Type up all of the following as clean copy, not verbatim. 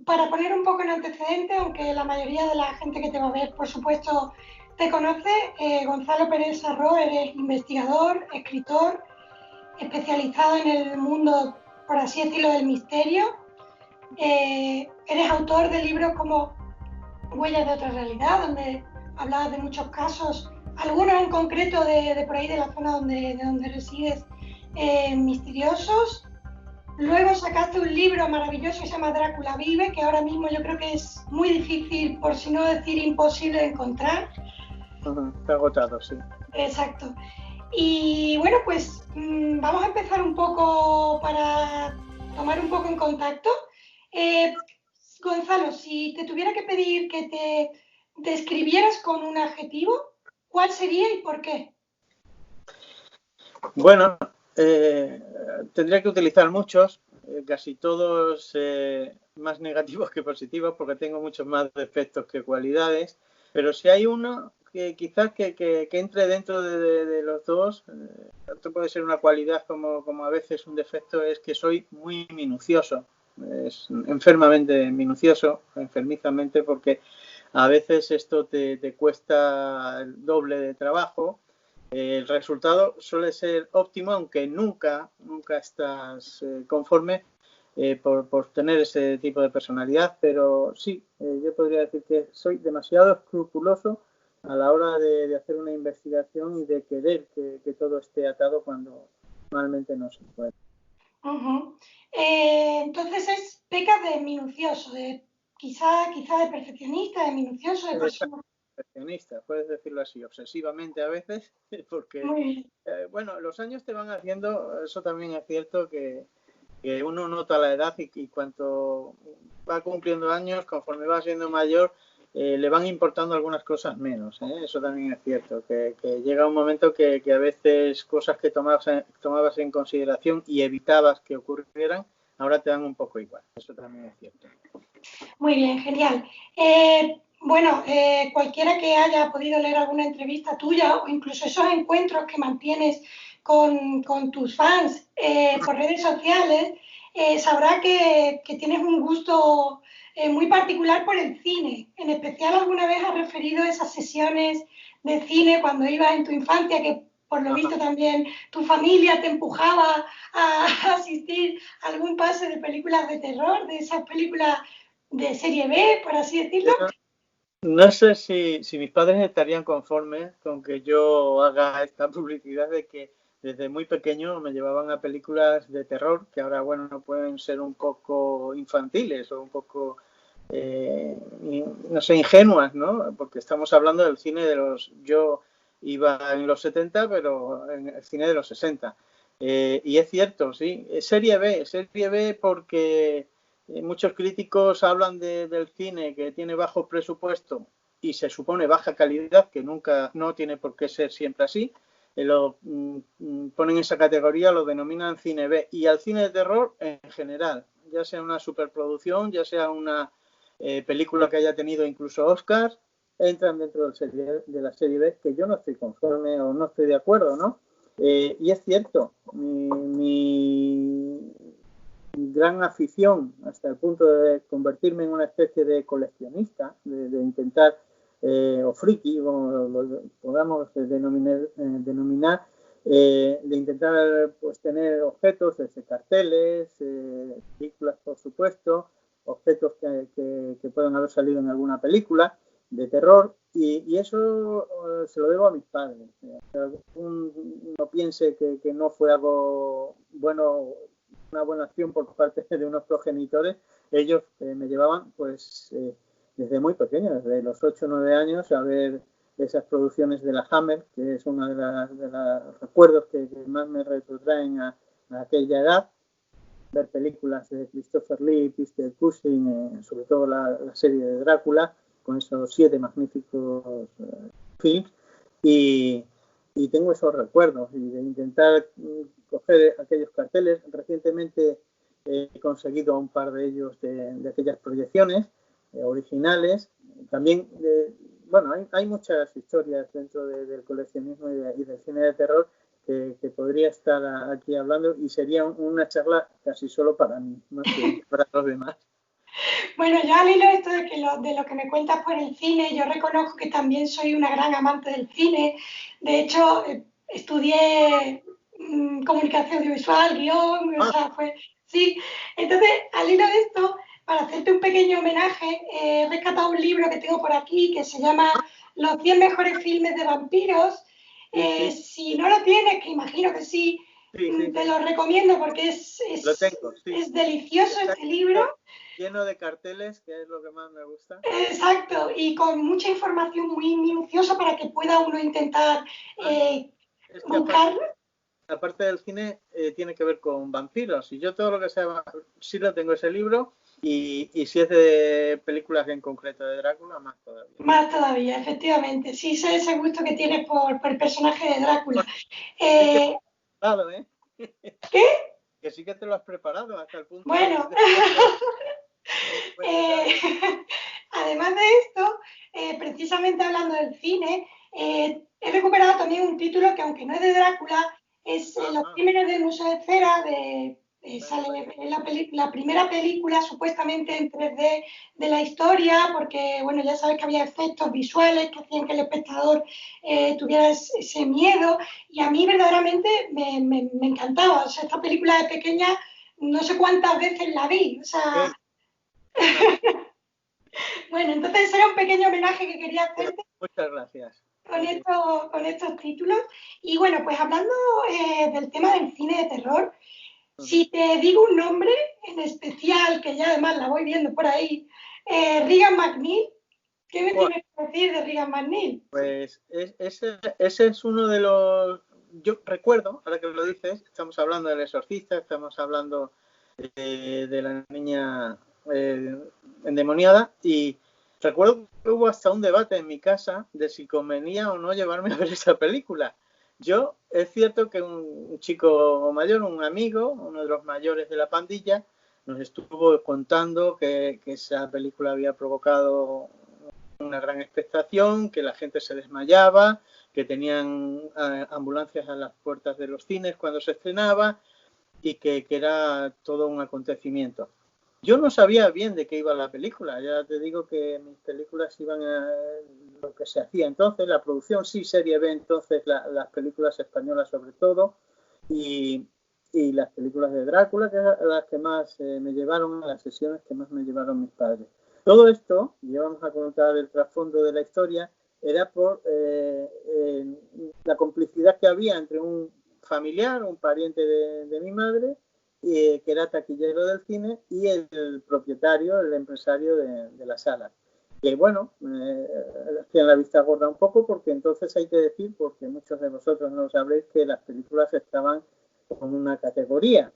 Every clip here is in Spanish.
para poner un poco en antecedente, aunque la mayoría de la gente que te va a ver, por supuesto, te conoce, Gonzalo Pérez Sarró, eres investigador, escritor, especializado en el mundo, por así decirlo, del misterio. Eres autor de libros como Huellas de otra realidad, donde hablabas de muchos casos, algunos en concreto de por ahí de la zona de donde resides, misteriosos. Luego sacaste un libro maravilloso que se llama Drácula vive, que ahora mismo yo creo que es muy difícil, por si no decir imposible de encontrar. Está agotado, sí. Exacto. Y bueno, pues vamos a empezar un poco para tomar un poco en contacto. Gonzalo, si te tuviera que pedir que te describieras con un adjetivo, ¿cuál sería y por qué? Bueno, tendría que utilizar muchos, casi todos más negativos que positivos, porque tengo muchos más defectos que cualidades, pero si hay uno que quizás que entre dentro de los dos, tanto puede ser una cualidad como a veces un defecto, es que soy muy minucioso, es enfermamente minucioso, enfermizamente, porque a veces esto te cuesta el doble de trabajo. El resultado suele ser óptimo, aunque nunca estás conforme por tener ese tipo de personalidad, pero sí, yo podría decir que soy demasiado escrupuloso a la hora de hacer una investigación y de querer que todo esté atado cuando normalmente no se puede. Entonces pecas de minucioso, de quizá de perfeccionista, de minucioso, de persona. Perfeccionista, puedes decirlo así, obsesivamente a veces, porque bueno, los años te van haciendo, eso también es cierto, que uno nota la edad y cuanto va cumpliendo años, conforme va siendo mayor, le van importando algunas cosas menos, ¿eh? Eso también es cierto, que llega un momento que a veces cosas que tomabas en consideración y evitabas que ocurrieran, ahora te dan un poco igual, eso también es cierto. Muy bien, genial. Bueno, cualquiera que haya podido leer alguna entrevista tuya o incluso esos encuentros que mantienes con tus fans por redes sociales, sabrá que tienes un gusto muy particular por el cine. En especial, alguna vez has referido esas sesiones de cine cuando ibas en tu infancia, que por lo visto también tu familia te empujaba a asistir a algún pase de películas de terror, de esas películas de serie B, por así decirlo. No sé si mis padres estarían conformes con que yo haga esta publicidad de que desde muy pequeño me llevaban a películas de terror, que ahora, bueno, no pueden ser un poco infantiles o un poco, no sé, ingenuas, ¿no? Porque estamos hablando del cine de los... Yo iba en los 70, pero en el cine de los 60. Y es cierto, sí. Serie B porque... muchos críticos hablan del cine que tiene bajo presupuesto y se supone baja calidad, que nunca no tiene por qué ser siempre así. Lo ponen en esa categoría, lo denominan cine B. Y al cine de terror en general, ya sea una superproducción, ya sea una película que haya tenido incluso Oscars, entran dentro de la serie B, que yo no estoy conforme o no estoy de acuerdo, ¿no? Y es cierto, mi gran afición hasta el punto de convertirme en una especie de coleccionista, de intentar, o friki, como lo podamos denominar, de intentar pues tener objetos, desde carteles, películas por supuesto, objetos que puedan haber salido en alguna película de terror, y eso se lo debo a mis padres. Uno piense que no fue algo bueno, una buena acción por parte de unos progenitores. Ellos me llevaban pues desde muy pequeño, desde los 8 o 9 años, a ver esas producciones de la Hammer, que es uno de los recuerdos que más me retrotraen a aquella edad. Ver películas de Christopher Lee, Peter Cushing, sobre todo la serie de Drácula, con esos 7 magníficos films, y tengo esos recuerdos y de intentar coger aquellos carteles. Recientemente he conseguido un par de ellos de aquellas proyecciones originales. También, bueno, hay muchas historias dentro del coleccionismo y del cine de terror que podría estar aquí hablando, y sería una charla casi solo para mí, no sé, para los demás. Bueno, yo al hilo de esto de lo que me cuentas por el cine, yo reconozco que también soy una gran amante del cine. De hecho, estudié comunicación audiovisual, guión, o Ah, sea, sí. Entonces, al hilo de esto, para hacerte un pequeño homenaje, he rescatado un libro que tengo por aquí que se llama Los 100 mejores filmes de vampiros. sí, sí, Si no lo tienes, que imagino que sí, sí, sí, te lo recomiendo porque lo tengo, sí. es delicioso Está este libro. lleno de carteles, que es lo que más me gusta. Exacto, y con mucha información muy minuciosa para que pueda uno intentar Ah, es que buscar. aparte del cine, tiene que ver con vampiros. Y yo todo lo que sea, sí lo tengo ese libro. Y si es de películas en concreto de Drácula, más todavía. Más todavía, efectivamente. Sí, sé ese gusto que tienes por el personaje de Drácula. Sí que Eh, preparado, ¿eh? ¿Qué? Que sí que te lo has preparado hasta el punto Bueno, de spoiler. No puedes eh, darle. además de esto, precisamente hablando del cine, he recuperado también un título que, aunque no es de Drácula, es Los Ajá, crímenes del Museo de Cera, vaya, sale vaya. la primera película supuestamente en 3D de la historia, porque, bueno, ya sabes que había efectos visuales que hacían que el espectador tuviera ese miedo, y a mí verdaderamente me encantaba. O sea, esta película de pequeña no sé cuántas veces la vi, o sea, Ok, vale. bueno, entonces era un pequeño homenaje que quería Pero hacerte muchas gracias. con, Sí, sí. con estos títulos. Y bueno, pues hablando del tema del cine de terror, Ujú. si te digo un nombre en especial, que ya además la voy viendo por ahí, Regan McNeil, ¿qué me Buah, tienes que decir de Regan McNeil? pues ese es uno de los... Yo recuerdo, ahora que lo dices, estamos hablando del exorcista, estamos hablando de la niña endemoniada, y recuerdo que hubo hasta un debate en mi casa de si convenía o no llevarme a ver esa película. Yo, es cierto que un chico mayor, un amigo, uno de los mayores de la pandilla, nos estuvo contando que esa película había provocado una gran expectación, que la gente se desmayaba, que tenían ambulancias a las puertas de los cines cuando se estrenaba, y que era todo un acontecimiento. Yo no sabía bien de qué iba la película, ya te digo que mis películas iban a lo que se hacía entonces, la producción sí, serie B entonces, las películas españolas sobre todo, y, y las películas de Drácula, que eran las que más me llevaron, a las sesiones que más me llevaron mis padres. Todo esto, y vamos a contar el trasfondo de la historia, era por la complicidad que había entre un familiar, un pariente de mi madre, que era taquillero del cine, y el propietario, el empresario de la sala. Que bueno, hacían la vista gorda un poco, porque entonces hay que decir, porque muchos de vosotros no sabréis, que las películas estaban con una categoría.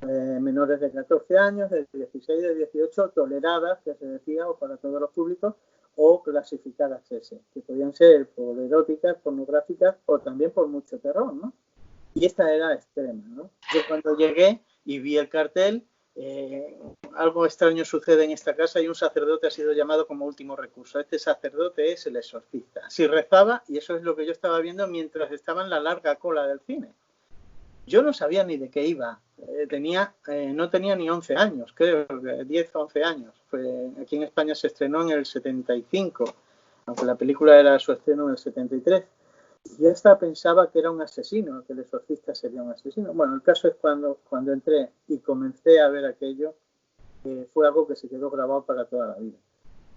Menores de 14 años, de 16, de 18, toleradas, que se decía, o para todos los públicos, o clasificadas S, que podían ser por eróticas, pornográficas o también por mucho terror, ¿no? Y esta era extrema, ¿no? Yo cuando llegué y vi el cartel, algo extraño sucede en esta casa y un sacerdote ha sido llamado como último recurso. Este sacerdote es el exorcista. Si rezaba, y eso es lo que yo estaba viendo mientras estaba en la larga cola del cine. Yo no sabía ni de qué iba. No tenía ni 11 años, creo, 10 o 11 años. Aquí en España se estrenó en el 75, aunque la película era su estreno en el 73. Yo hasta pensaba que era un asesino, que el exorcista sería un asesino. Bueno, el caso es cuando entré y comencé a ver aquello, fue algo que se quedó grabado para toda la vida.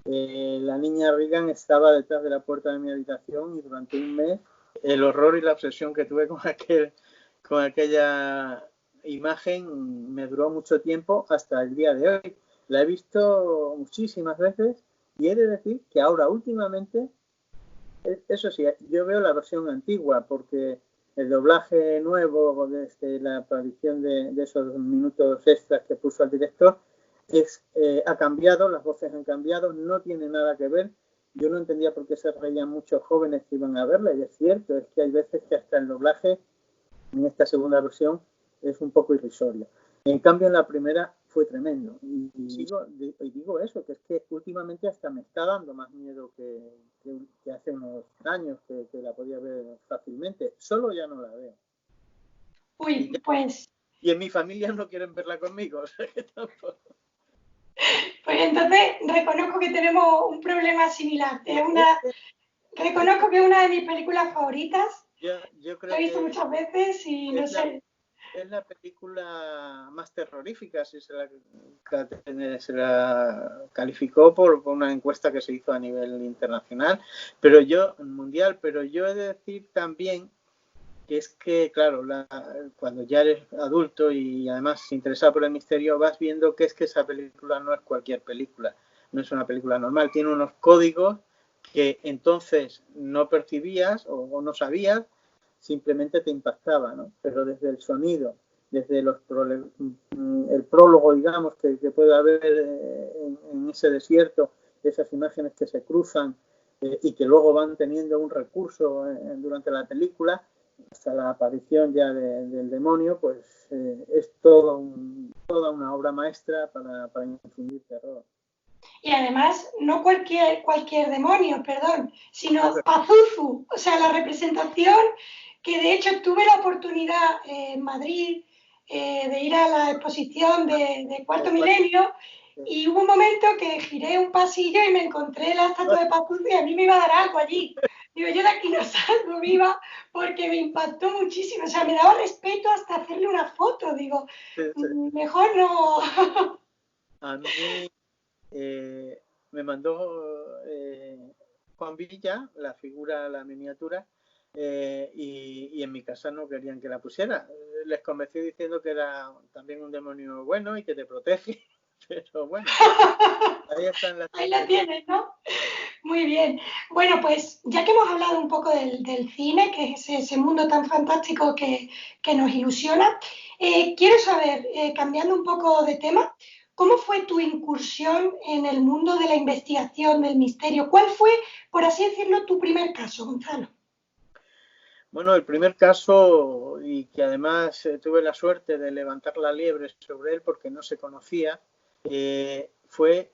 La niña Regan estaba detrás de la puerta de mi habitación, y durante un mes el horror y la obsesión que tuve con aquella imagen me duró mucho tiempo, hasta el día de hoy. La he visto muchísimas veces, y he de decir que ahora últimamente, eso sí, yo veo la versión antigua, porque el doblaje nuevo, desde la aparición de esos minutos extras que puso el director, ha cambiado, las voces han cambiado, no tiene nada que ver. Yo no entendía por qué se reían muchos jóvenes que iban a verla, y es cierto, es que hay veces que hasta el doblaje en esta segunda versión es un poco irrisorio. En cambio, en la primera fue tremendo. Y digo eso, que es que últimamente hasta me está dando más miedo que hace unos años, que la podía ver fácilmente. Solo ya no la veo. Y, Uy, pues y en mi familia no quieren verla conmigo. O sea que tampoco. Pues entonces reconozco que tenemos un problema similar. Reconozco que es una de mis películas favoritas. Yo La creo he visto que muchas veces y no sé. es la película más terrorífica, si se la calificó por una encuesta que se hizo a nivel internacional, mundial, pero yo he de decir también que es que, claro, cuando ya eres adulto y además interesado por el misterio, vas viendo que es que esa película no es cualquier película, no es una película normal, tiene unos códigos que entonces no percibías o no sabías, simplemente te impactaba, ¿no? Pero desde el sonido, desde el prólogo, digamos, que puede haber en ese desierto, esas imágenes que se cruzan y que luego van teniendo un recurso durante la película, hasta la aparición ya del demonio, pues es toda una obra maestra para infundir terror. Y además, no cualquier demonio, perdón, sino Pazuzu, o sea, la representación que de hecho tuve la oportunidad en Madrid de ir a la exposición de Cuarto Milenio y hubo un momento que giré un pasillo y me encontré la estatua de Pazuzu y a mí me iba a dar algo allí. Digo, yo de aquí no salgo viva porque me impactó muchísimo, o sea, me daba respeto hasta hacerle una foto, digo, mejor no. A mí me mandó Juan Villa la figura, la miniatura, y en mi casa no querían que la pusiera. Les convencí diciendo que era también un demonio bueno y que te protege, pero bueno, ahí están las... Ahí la tienes, ¿no? Muy bien. Bueno, pues ya que hemos hablado un poco del cine, que es ese mundo tan fantástico que nos ilusiona, quiero saber, cambiando un poco de tema, ¿cómo fue tu incursión en el mundo de la investigación, del misterio? ¿Cuál fue, por así decirlo, tu primer caso, Gonzalo? Bueno, el primer caso, y que además tuve la suerte de levantar la liebre sobre él porque no se conocía, fue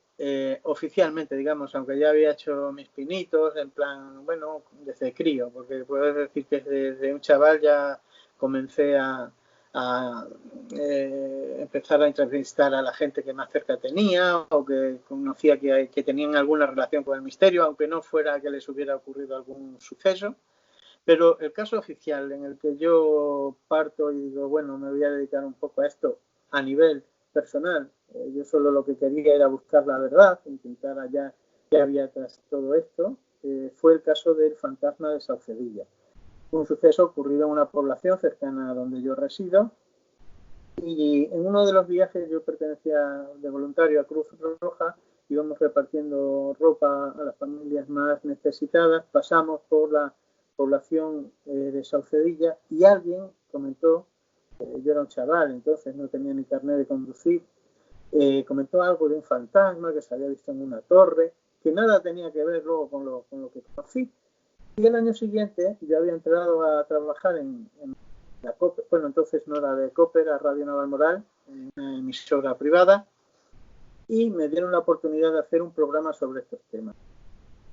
oficialmente, digamos, aunque ya había hecho mis pinitos, en plan, bueno, desde crío, porque puedo decir que desde un chaval ya comencé a empezar a entrevistar a la gente que más cerca tenía o que conocía que tenían alguna relación con el misterio, aunque no fuera que les hubiera ocurrido algún suceso. Pero el caso oficial en el que yo parto y digo, bueno, me voy a dedicar un poco a esto a nivel personal, yo solo lo que quería era buscar la verdad, intentar hallar qué había tras todo esto, fue el caso del fantasma de Saucedilla. Un suceso ocurrido en una población cercana a donde yo resido, y en uno de los viajes yo pertenecía de voluntario a Cruz Roja, íbamos repartiendo ropa a las familias más necesitadas, pasamos por la población de Saucedilla y alguien comentó, yo era un chaval, entonces no tenía ni carnet de conducir, comentó algo de un fantasma que se había visto en una torre, que nada tenía que ver luego con lo que conocí. Y el año siguiente yo había entrado a trabajar en la COPE, bueno, entonces no era de COPE, era Radio Navalmoral, una emisora privada, y me dieron la oportunidad de hacer un programa sobre estos temas.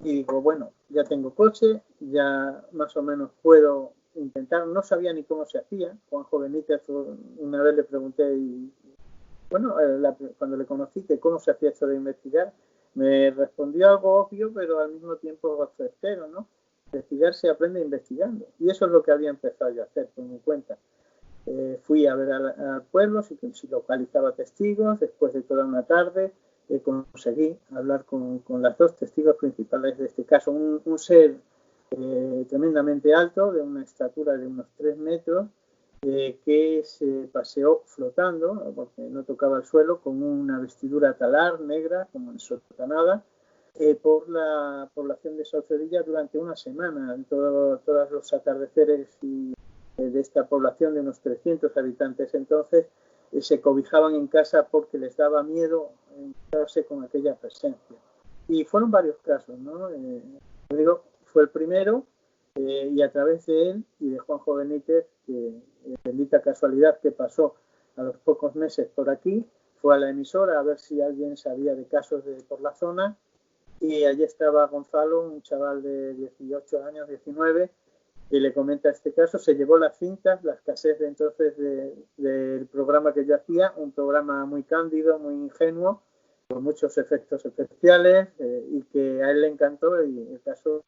Y digo, bueno, ya tengo coche, ya más o menos puedo intentar, no sabía ni cómo se hacía. Juanjo Benítez, una vez le pregunté, y bueno, cuando le conocí, que cómo se hacía esto de investigar, me respondió algo obvio, pero al mismo tiempo certero, ¿no? Investigar se aprende investigando. Y eso es lo que había empezado yo a hacer por mi cuenta. Fui a ver al pueblo, si localizaba testigos, después de toda una tarde conseguí hablar con las dos testigos principales de este caso. Un ser tremendamente alto, de una estatura de unos 3 metros, que se paseó flotando, porque no tocaba el suelo, con una vestidura talar negra, como ensotanada, por la población de Saucedilla durante una semana. Todos los atardeceres de esta población de unos 300 habitantes entonces se cobijaban en casa porque les daba miedo encontrarse con aquella presencia. Y fueron varios casos, ¿no? Digo, fue el primero, y a través de él y de Juanjo Benítez, que bendita casualidad que pasó a los pocos meses por aquí, fue a la emisora a ver si alguien sabía de casos por la zona, y allí estaba Gonzalo, un chaval de 18 años, 19, y le comenta este caso. Se llevó las cintas, las cassettes de entonces del programa que yo hacía, un programa muy cándido, muy ingenuo, por muchos efectos especiales y que a él le encantó y el caso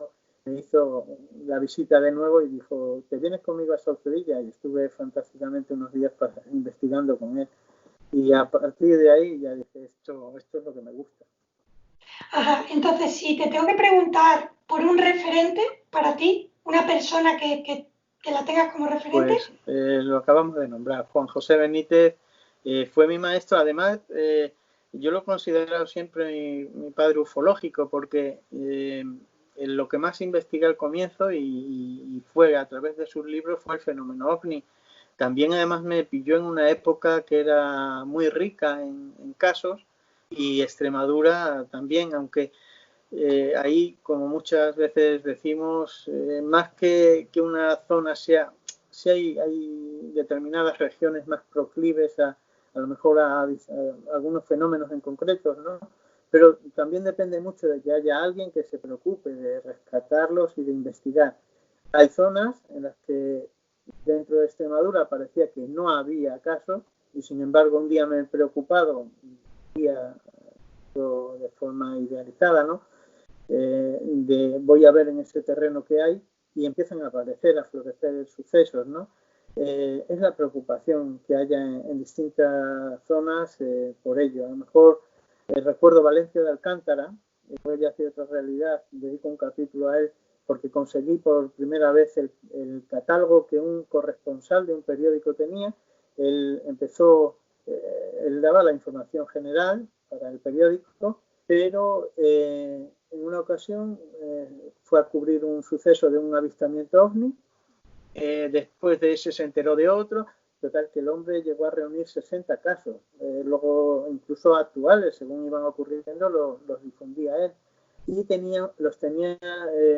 me hizo la visita de nuevo y dijo, ¿te vienes conmigo a Saucedilla? Y estuve fantásticamente unos días investigando con él y a partir de ahí ya dije, esto es lo que me gusta. Ajá. Entonces, si te tengo que preguntar por un referente para ti, una persona que la tengas como referente. Pues lo acabamos de nombrar, Juan José Benítez fue mi maestro, además yo lo he considerado siempre mi padre ufológico porque lo que más investigué al comienzo y fue a través de sus libros fue el fenómeno OVNI. También además me pilló en una época que era muy rica en casos y Extremadura también, aunque ahí, como muchas veces decimos, más que una zona sea, si hay determinadas regiones más proclives a lo mejor a algunos fenómenos en concretos, ¿no? Pero también depende mucho de que haya alguien que se preocupe de rescatarlos y de investigar. Hay zonas en las que dentro de Extremadura parecía que no había casos y sin embargo un día me he preocupado, de forma idealizada, ¿no? Voy a ver en ese terreno que hay y empiezan a aparecer, a florecer sucesos, ¿no? Es la preocupación que haya en distintas zonas por ello. A lo mejor recuerdo Valencia de Alcántara, después ya hace otra realidad, dedico un capítulo a él porque conseguí por primera vez el catálogo que un corresponsal de un periódico tenía. Él empezó, él daba la información general para el periódico, pero en una ocasión fue a cubrir un suceso de un avistamiento ovni, después de ese se enteró de otro, total que el hombre llegó a reunir 60 casos, luego incluso actuales, según iban ocurriendo, los difundía él y los tenía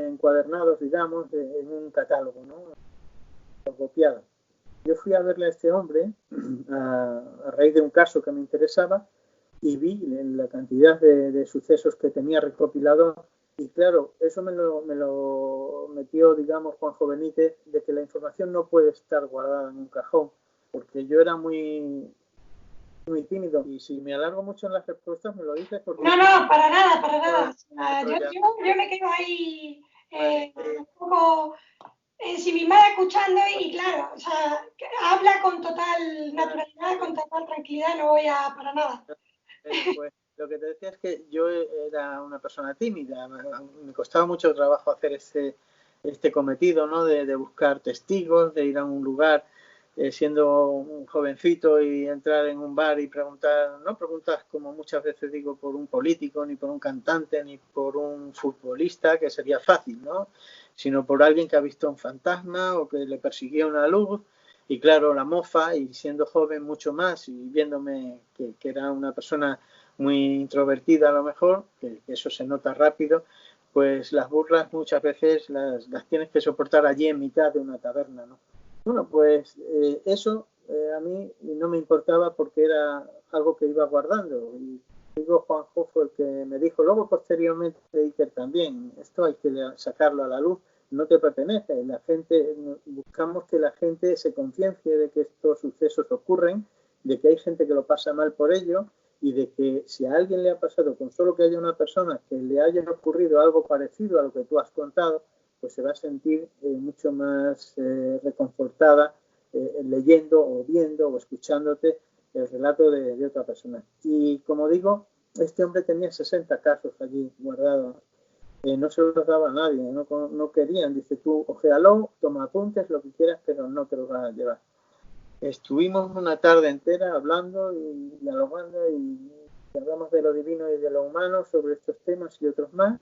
encuadernados, digamos, en un catálogo, ¿no? Copiado. Yo fui a verle a este hombre a raíz de un caso que me interesaba y vi la cantidad de sucesos que tenía recopilado y claro, eso me lo metió, digamos, Juanjo Benítez, de que la información no puede estar guardada en un cajón, porque yo era muy tímido y si me alargo mucho en las respuestas me lo dices porque... No, para nada, para nada. Yo me quedo ahí un poco ensimismada escuchando y claro, o sea, habla con total naturalidad, con total tranquilidad, no voy a para nada. Pues lo que te decía es que yo era una persona tímida, me costaba mucho trabajo hacer este cometido, ¿no? De buscar testigos, de ir a un lugar siendo un jovencito y entrar en un bar y preguntar, no preguntas como muchas veces digo por un político, ni por un cantante, ni por un futbolista, que sería fácil, ¿no? Sino por alguien que ha visto un fantasma o que le persiguió una luz. Y claro, la mofa, y siendo joven mucho más, y viéndome que era una persona muy introvertida a lo mejor, que eso se nota rápido, pues las burlas muchas veces las tienes que soportar allí en mitad de una taberna, ¿no? Bueno, pues eso a mí no me importaba porque era algo que iba guardando. Y digo, Juanjo fue el que me dijo, luego posteriormente Iker también, esto hay que sacarlo a la luz, no te pertenece. La gente, buscamos que la gente se conciencie de que estos sucesos ocurren, de que hay gente que lo pasa mal por ello y de que si a alguien le ha pasado con solo que haya una persona que le haya ocurrido algo parecido a lo que tú has contado, pues se va a sentir mucho más reconfortada leyendo o viendo o escuchándote el relato de otra persona. Y como digo, este hombre tenía 60 casos allí guardados. No se los daba a nadie, no querían. Dice, tú ojéalo, toma apuntes, lo que quieras, pero no te los vas a llevar. Estuvimos una tarde entera hablando y dialogando y hablamos de lo divino y de lo humano sobre estos temas y otros más.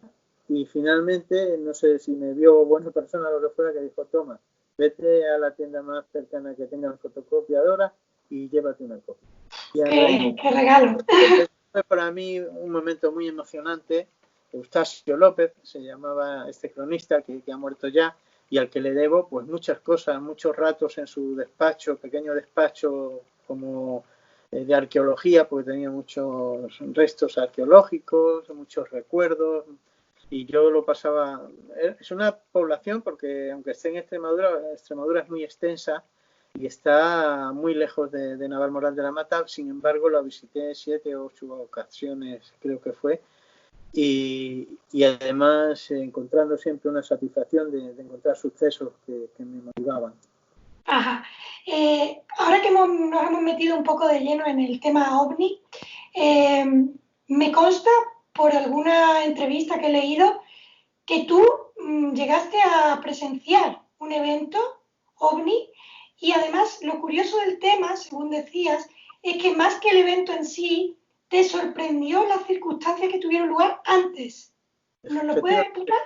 Y finalmente, no sé si me vio buena persona o lo que fuera, que dijo, toma, vete a la tienda más cercana que tengan fotocopiadora y llévate una copia. Y ¡Qué regalo! Fue para mí un momento muy emocionante. Eustasio López se llamaba este cronista que ha muerto ya y al que le debo pues muchas cosas, muchos ratos en su despacho, pequeño despacho como de arqueología, porque tenía muchos restos arqueológicos, muchos recuerdos, y yo lo pasaba. Es una población porque aunque esté en Extremadura es muy extensa y está muy lejos de Navalmoral de la Mata. Sin embargo, la visité 7 o 8 ocasiones, creo que fue, y además encontrando siempre una satisfacción de encontrar sucesos que me motivaban. Ajá. Ahora que nos hemos metido un poco de lleno en el tema OVNI, me consta por alguna entrevista que he leído que tú llegaste a presenciar un evento OVNI y además lo curioso del tema, según decías, es que más que el evento en sí, te sorprendió las circunstancias que tuvieron lugar antes. ¿Nos lo puedes explicar?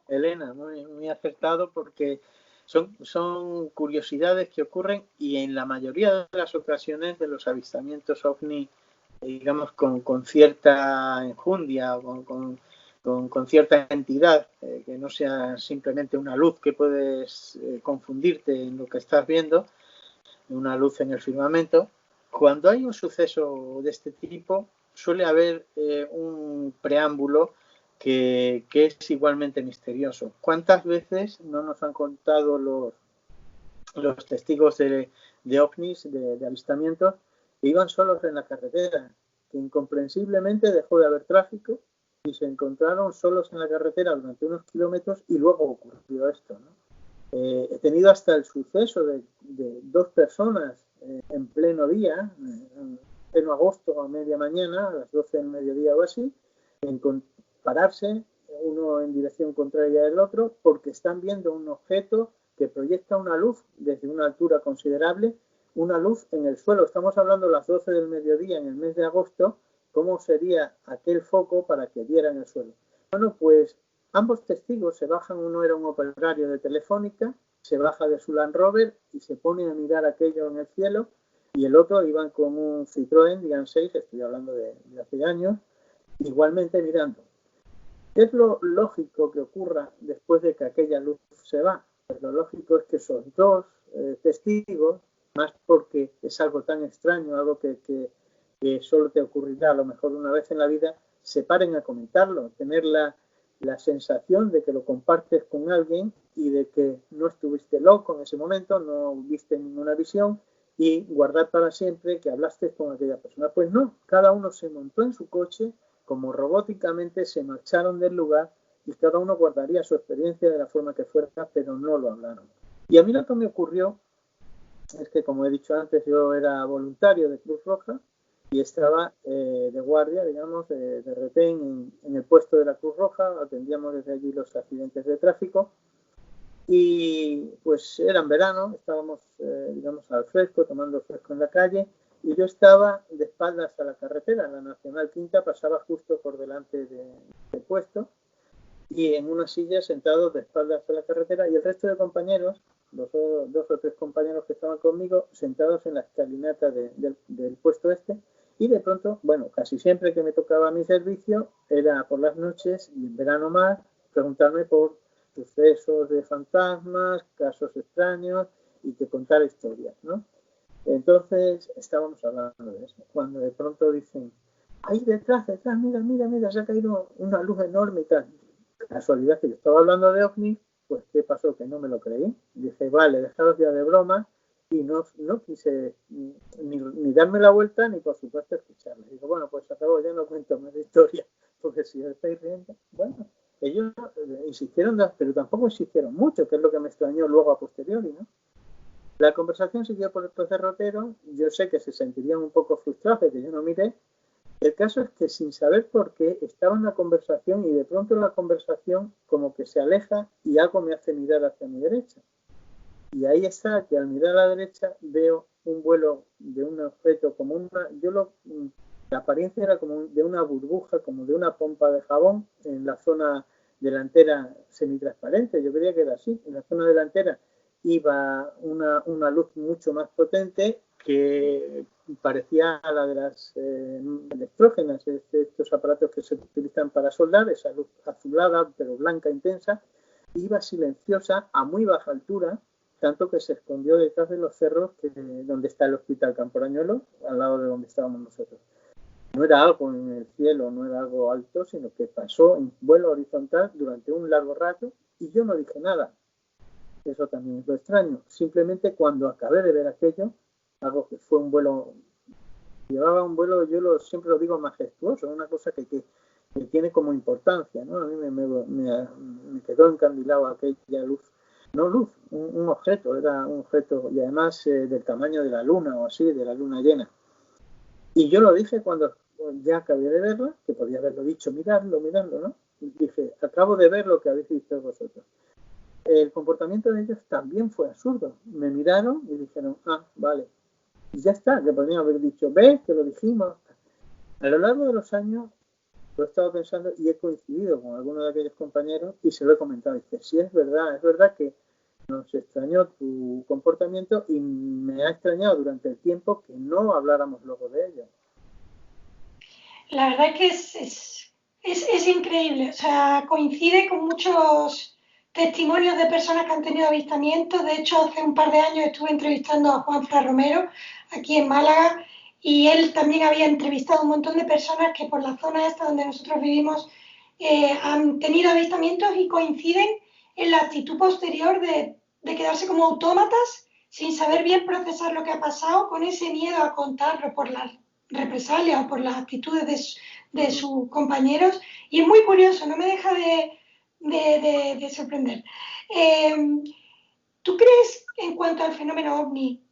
Elena, muy acertado, porque son curiosidades que ocurren y en la mayoría de las ocasiones de los avistamientos OVNI, digamos, con cierta enjundia o con cierta entidad, que no sea simplemente una luz que puedes confundirte en lo que estás viendo, una luz en el firmamento. Cuando hay un suceso de este tipo, suele haber un preámbulo que es igualmente misterioso. ¿Cuántas veces no nos han contado los testigos de ovnis, de avistamientos, que iban solos en la carretera, que incomprensiblemente dejó de haber tráfico y se encontraron solos en la carretera durante unos kilómetros y luego ocurrió esto, ¿no? He tenido hasta el suceso de 2 personas en pleno día, en pleno agosto a media mañana, a las 12 del mediodía o así, pararse uno en dirección contraria del otro porque están viendo un objeto que proyecta una luz desde una altura considerable, una luz en el suelo. Estamos hablando de las 12 del mediodía en el mes de agosto, ¿cómo sería aquel foco para que diera en el suelo? Bueno, pues ambos testigos se bajan, uno era un operario de Telefónica, se baja de su Land Rover y se pone a mirar aquello en el cielo, y el otro iban con un Citroën Dian 6, estoy hablando de hace años, igualmente mirando. ¿Qué es lo lógico que ocurra después de que aquella luz se va? Pues lo lógico es que esos 2 testigos, más porque es algo tan extraño, algo que solo te ocurrirá a lo mejor una vez en la vida, se paren a comentarlo, tener la sensación de que lo compartes con alguien y de que no estuviste loco en ese momento, no viste ninguna visión, y guardar para siempre que hablaste con aquella persona. Pues no, cada uno se montó en su coche, como robóticamente se marcharon del lugar y cada uno guardaría su experiencia de la forma que fuera, pero no lo hablaron. Y a mí lo que me ocurrió es que, como he dicho antes, yo era voluntario de Cruz Roja y estaba de guardia, digamos, de retén en el puesto de la Cruz Roja, atendíamos desde allí los accidentes de tráfico y pues era en verano, estábamos, digamos, al fresco, tomando fresco en la calle, y yo estaba de espaldas a la carretera, la Nacional Quinta pasaba justo por delante del puesto y en una silla sentado de espaldas a la carretera, y el resto de compañeros, los 2 o 3 compañeros que estaban conmigo, sentados en la escalinata del puesto este, y de pronto, bueno, casi siempre que me tocaba mi servicio, era por las noches, y en verano más, preguntarme por sucesos de fantasmas, casos extraños, y que contar historias, ¿no? Entonces estábamos hablando de eso, cuando de pronto dicen, ahí detrás, mira, se ha caído una luz enorme y tal. Casualidad que yo estaba hablando de ovnis, pues ¿qué pasó? Que no me lo creí. Dije, vale, dejaros ya de broma, y no quise ni darme la vuelta ni por supuesto escucharle. Digo, bueno, pues acabo, ya no cuento más de historia, porque si os estáis riendo, bueno, ellos insistieron, pero tampoco insistieron mucho, que es lo que me extrañó luego a posteriori, ¿no? La conversación siguió por estos derroteros, yo sé que se sentirían un poco frustrados de que yo no miré. El caso es que sin saber por qué estaba en la conversación y de pronto la conversación como que se aleja y algo me hace mirar hacia mi derecha. Y ahí está, que al mirar a la derecha veo un vuelo de un objeto como la apariencia era como de una burbuja, como de una pompa de jabón en la zona delantera semitransparente. Yo creía que era así. En la zona delantera iba una luz mucho más potente que parecía a la de las electrógenas, estos aparatos que se utilizan para soldar, esa luz azulada pero blanca intensa, iba silenciosa a muy baja altura, tanto que se escondió detrás de los cerros donde está el Hospital Camporañuelo, al lado de donde estábamos nosotros. No era algo en el cielo, no era algo alto, sino que pasó en vuelo horizontal durante un largo rato y yo no dije nada. Eso también es lo extraño. Simplemente cuando acabé de ver aquello, algo que fue un vuelo, llevaba un vuelo, siempre lo digo, majestuoso, una cosa que tiene como importancia, ¿no? A mí me quedó encandilado aquella luz. No luz, un objeto, era un objeto, y además del tamaño de la luna o así, de la luna llena. Y yo lo dije cuando ya acabé de verla, que podía haberlo dicho, miradlo, ¿no? Y dije, acabo de ver lo que habéis visto vosotros. El comportamiento de ellos también fue absurdo. Me miraron y dijeron, ah, vale. Y ya está, que podrían haber dicho, ves, que lo dijimos. A lo largo de los años lo he estado pensando y he coincidido con algunos de aquellos compañeros y se lo he comentado. Dice, sí, es verdad que nos extrañó tu comportamiento y me ha extrañado durante el tiempo que no habláramos luego de ello. La verdad es que es increíble, o sea, coincide con muchos testimonios de personas que han tenido avistamientos. De hecho, hace un par de años estuve entrevistando a Juan Fran Romero aquí en Málaga y él también había entrevistado a un montón de personas que por la zona esta donde nosotros vivimos han tenido avistamientos y coinciden en la actitud posterior de quedarse como autómatas sin saber bien procesar lo que ha pasado, con ese miedo a contarlo por las represalias o por las actitudes de sus compañeros. Y es muy curioso, no me deja de sorprender. ¿Tú crees, en cuanto al fenómeno ovni,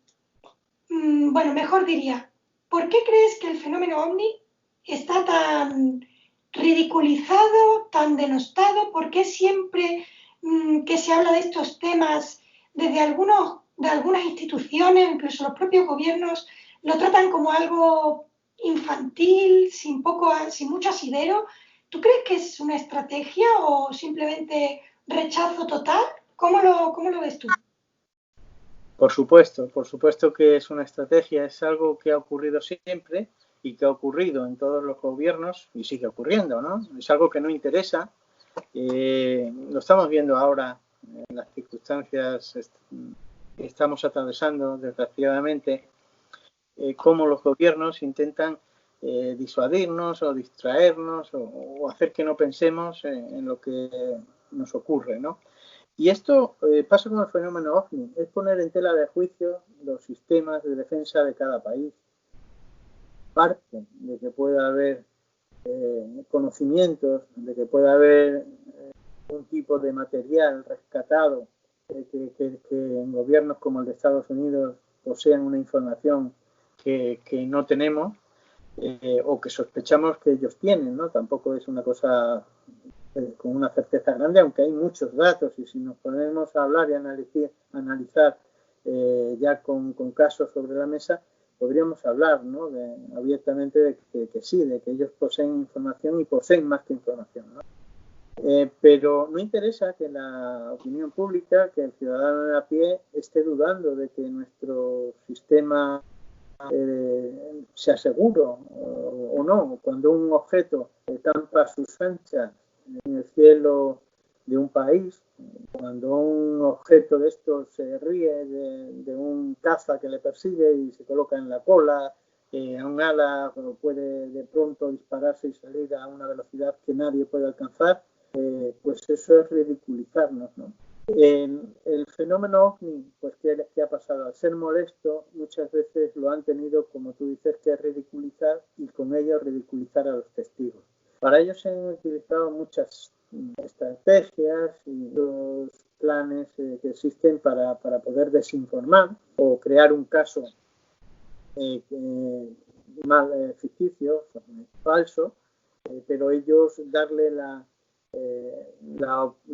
bueno, mejor diría, ¿por qué crees que el fenómeno ovni está tan ridiculizado, tan denostado? ¿Por qué siempre que se habla de estos temas desde algunas instituciones, incluso los propios gobiernos, lo tratan como algo infantil, sin mucho asidero? ¿Tú crees que es una estrategia o simplemente rechazo total? ¿Cómo lo ves tú? Por supuesto que es una estrategia, es algo que ha ocurrido siempre y que ha ocurrido en todos los gobiernos y sigue ocurriendo, ¿no? Es algo que no interesa. Lo estamos viendo ahora en las circunstancias que estamos atravesando, desgraciadamente, cómo los gobiernos intentan disuadirnos o distraernos o hacer que no pensemos en lo que nos ocurre, ¿no? Y esto pasa con el fenómeno OVNI, es poner en tela de juicio los sistemas de defensa de cada país. Parte de que pueda haber conocimientos, de que pueda haber un tipo de material rescatado, que en gobiernos como el de Estados Unidos posean una información que no tenemos o que sospechamos que ellos tienen, ¿no? Tampoco es una cosa con una certeza grande, aunque hay muchos datos y si nos ponemos a hablar y analizar ya con casos sobre la mesa, podríamos hablar, ¿no? Abiertamente de que sí, de que ellos poseen información y poseen más que información, ¿no? Pero no interesa que la opinión pública, que el ciudadano de a pie esté dudando de que nuestro sistema sea seguro o no. Cuando un objeto campa sus anchas en el cielo de un país, cuando un objeto de estos se ríe de un caza que le persigue y se coloca en la cola, a un ala puede de pronto dispararse y salir a una velocidad que nadie puede alcanzar, pues eso es ridiculizarnos, ¿no? El fenómeno OVNI, pues ¿qué ha pasado? Al ser molesto, muchas veces lo han tenido, como tú dices, que ridiculizar y con ello ridiculizar a los testigos. Para ello se han utilizado muchas estrategias y los planes que existen para poder desinformar o crear un caso ficticio, falso, pero ellos darle la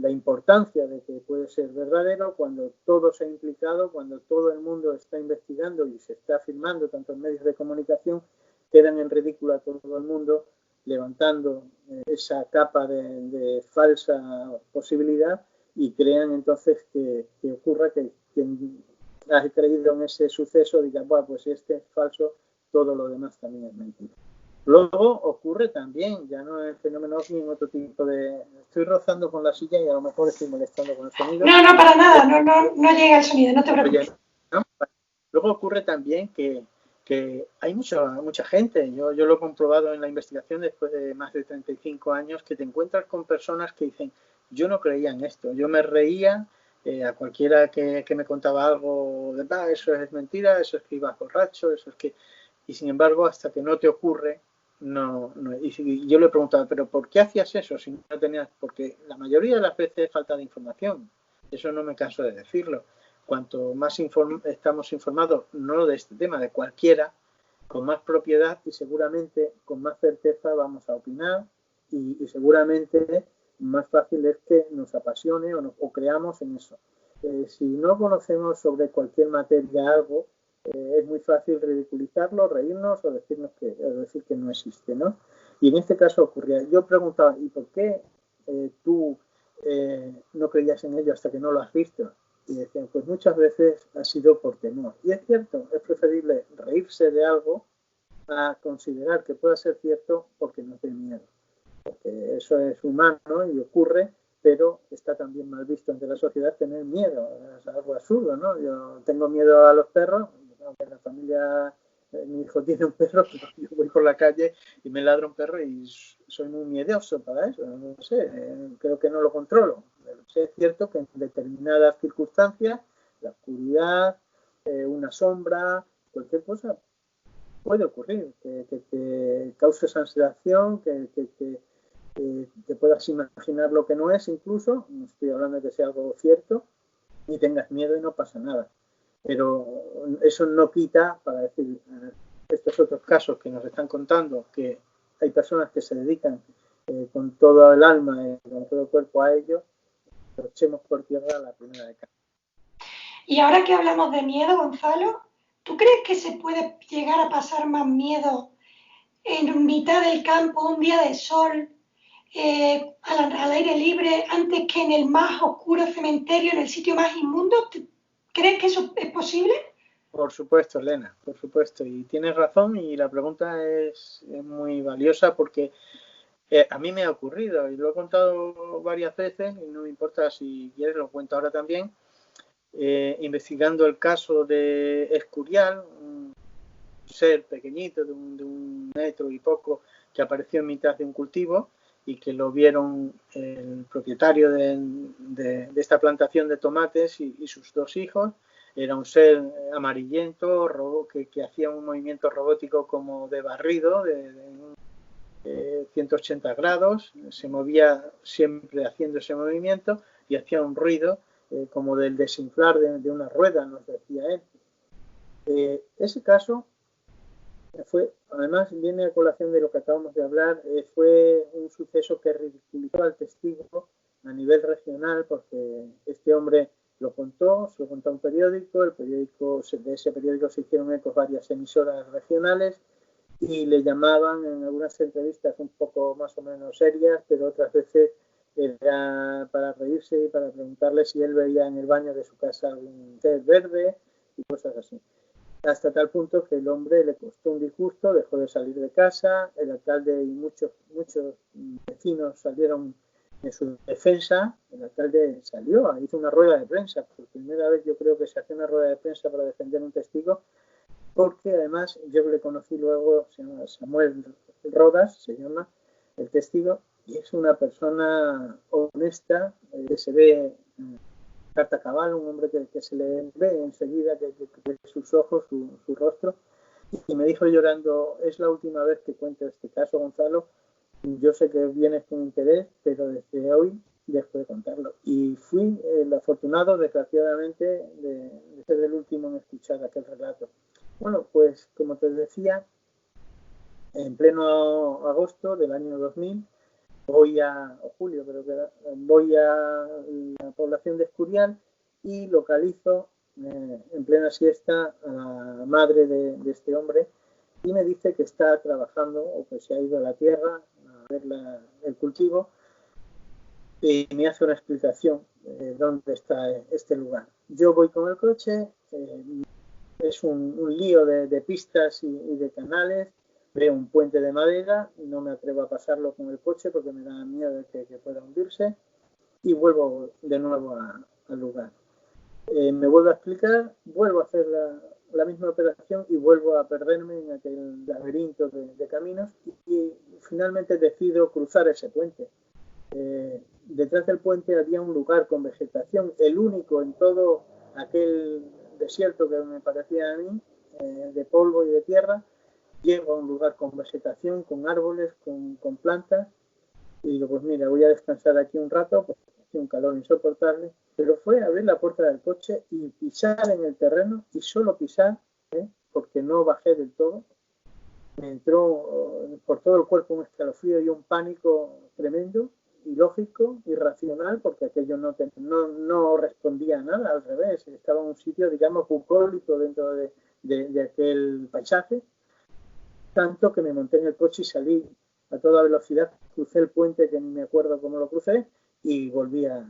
importancia de que puede ser verdadero cuando todo se ha implicado, cuando todo el mundo está investigando y se está afirmando, tanto en medios de comunicación, quedan en ridículo a todo el mundo, levantando esa capa de falsa posibilidad y crean entonces que ocurra que quien ha creído en ese suceso diga, bueno, pues si este es falso, todo lo demás también es mentira. Luego ocurre también, ya no en el fenómeno OVNI, en otro tipo de... Estoy rozando con la silla y a lo mejor estoy molestando con el sonido. No, para nada, no llega el sonido, no te preocupes. ¿No? Luego ocurre también que hay mucha gente, yo lo he comprobado en la investigación después de más de 35 años, que te encuentras con personas que dicen, yo no creía en esto, yo me reía a cualquiera que me contaba algo de, eso es mentira, eso es que ibas borracho, eso es que... Y sin embargo, hasta que no te ocurre, no. Y yo le preguntaba, ¿pero por qué hacías eso si no tenías? Porque la mayoría de las veces es falta de información. Eso no me canso de decirlo. Cuanto más estamos informados, no de este tema, de cualquiera, con más propiedad y seguramente con más certeza vamos a opinar y seguramente más fácil es que nos apasione o creamos en eso. Si no conocemos sobre cualquier materia algo, es muy fácil ridiculizarlo, reírnos o decir que no existe, ¿no? Y en este caso ocurría. Yo preguntaba, ¿y por qué tú no creías en ello hasta que no lo has visto? Y decían, pues muchas veces ha sido por temor. Y es cierto, es preferible reírse de algo a considerar que pueda ser cierto porque nos dé miedo. Porque eso es humano y ocurre, pero está también mal visto ante la sociedad tener miedo. Es algo absurdo, ¿no? Yo tengo miedo a los perros, aunque la familia, mi hijo tiene un perro, pero yo voy por la calle y me ladra un perro y soy muy miedoso para eso. No sé, creo que no lo controlo. Pero sí es cierto que en determinadas circunstancias, la oscuridad, una sombra, cualquier cosa, puede ocurrir, que te cause sensación, que te puedas imaginar lo que no es incluso, no estoy hablando de que sea algo cierto, y tengas miedo y no pasa nada. Pero eso no quita para decir, estos otros casos que nos están contando, que hay personas que se dedican con todo el alma y con todo el cuerpo a ello, lo echemos por tierra a la primera de cambio. Y ahora que hablamos de miedo, Gonzalo, ¿tú crees que se puede llegar a pasar más miedo en mitad del campo, un día de sol, al aire libre, antes que en el más oscuro cementerio, en el sitio más inmundo? ¿Crees que eso es posible? Por supuesto, Elena, por supuesto. Y tienes razón y la pregunta es muy valiosa porque a mí me ha ocurrido y lo he contado varias veces y no me importa si quieres, lo cuento ahora también. Investigando el caso de Escurial, un ser pequeñito de un metro y poco que apareció en mitad de un cultivo y que lo vieron el propietario de esta plantación de tomates y sus dos hijos. Era un ser amarillento que hacía un movimiento robótico como de barrido de 180 grados, se movía siempre haciendo ese movimiento y hacía un ruido como del desinflar de una rueda, nos decía él. Ese caso fue, además viene a colación de lo que acabamos de hablar, fue un suceso que ridiculizó al testigo a nivel regional porque este hombre lo contó, se lo contó a un periódico, de ese periódico se hicieron ecos varias emisoras regionales y le llamaban en algunas entrevistas un poco más o menos serias, pero otras veces era para reírse y para preguntarle si él veía en el baño de su casa un té verde y cosas así. Hasta tal punto que el hombre le costó un disgusto, dejó de salir de casa, el alcalde y muchos vecinos salieron en su defensa, el alcalde salió, hizo una rueda de prensa, por primera vez yo creo que se hace una rueda de prensa para defender un testigo, porque además yo le conocí luego, se llama Samuel Rodas, se llama el testigo, y es una persona honesta, que se ve carta cabal, un hombre que se le ve enseguida que sus ojos, su rostro, y me dijo llorando, es la última vez que cuento este caso, Gonzalo, yo sé que vienes con interés, pero desde hoy dejo de contarlo. Y fui el afortunado, desgraciadamente, de ser el último en escuchar aquel relato. Bueno, pues como te decía, en pleno agosto del año 2000, voy a la población de Escurial y localizo en plena siesta a la madre de este hombre y me dice que está trabajando o que se ha ido a la tierra a ver el cultivo y me hace una explicación de dónde está este lugar. Yo voy con el coche, es un lío de pistas y de canales. Veo un puente de madera, no me atrevo a pasarlo con el coche porque me da miedo de que pueda hundirse y vuelvo de nuevo al lugar. Me vuelvo a explicar, vuelvo a hacer la misma operación y vuelvo a perderme en aquel laberinto de caminos y finalmente decido cruzar ese puente. detrás del puente había un lugar con vegetación, el único en todo aquel desierto que me parecía a mí, de polvo y de tierra. Llego a un lugar con vegetación, con árboles, con plantas, y digo, pues mira, voy a descansar aquí un rato, porque hace un calor insoportable. Pero fue abrir la puerta del coche y pisar en el terreno, y solo pisar, porque no bajé del todo. Me entró por todo el cuerpo un escalofrío y un pánico tremendo, ilógico, irracional, porque aquello no respondía a nada, al revés, estaba en un sitio, digamos, bucólico dentro de aquel paisaje, tanto que me monté en el coche y salí a toda velocidad, crucé el puente, que ni me acuerdo cómo lo crucé, y volví a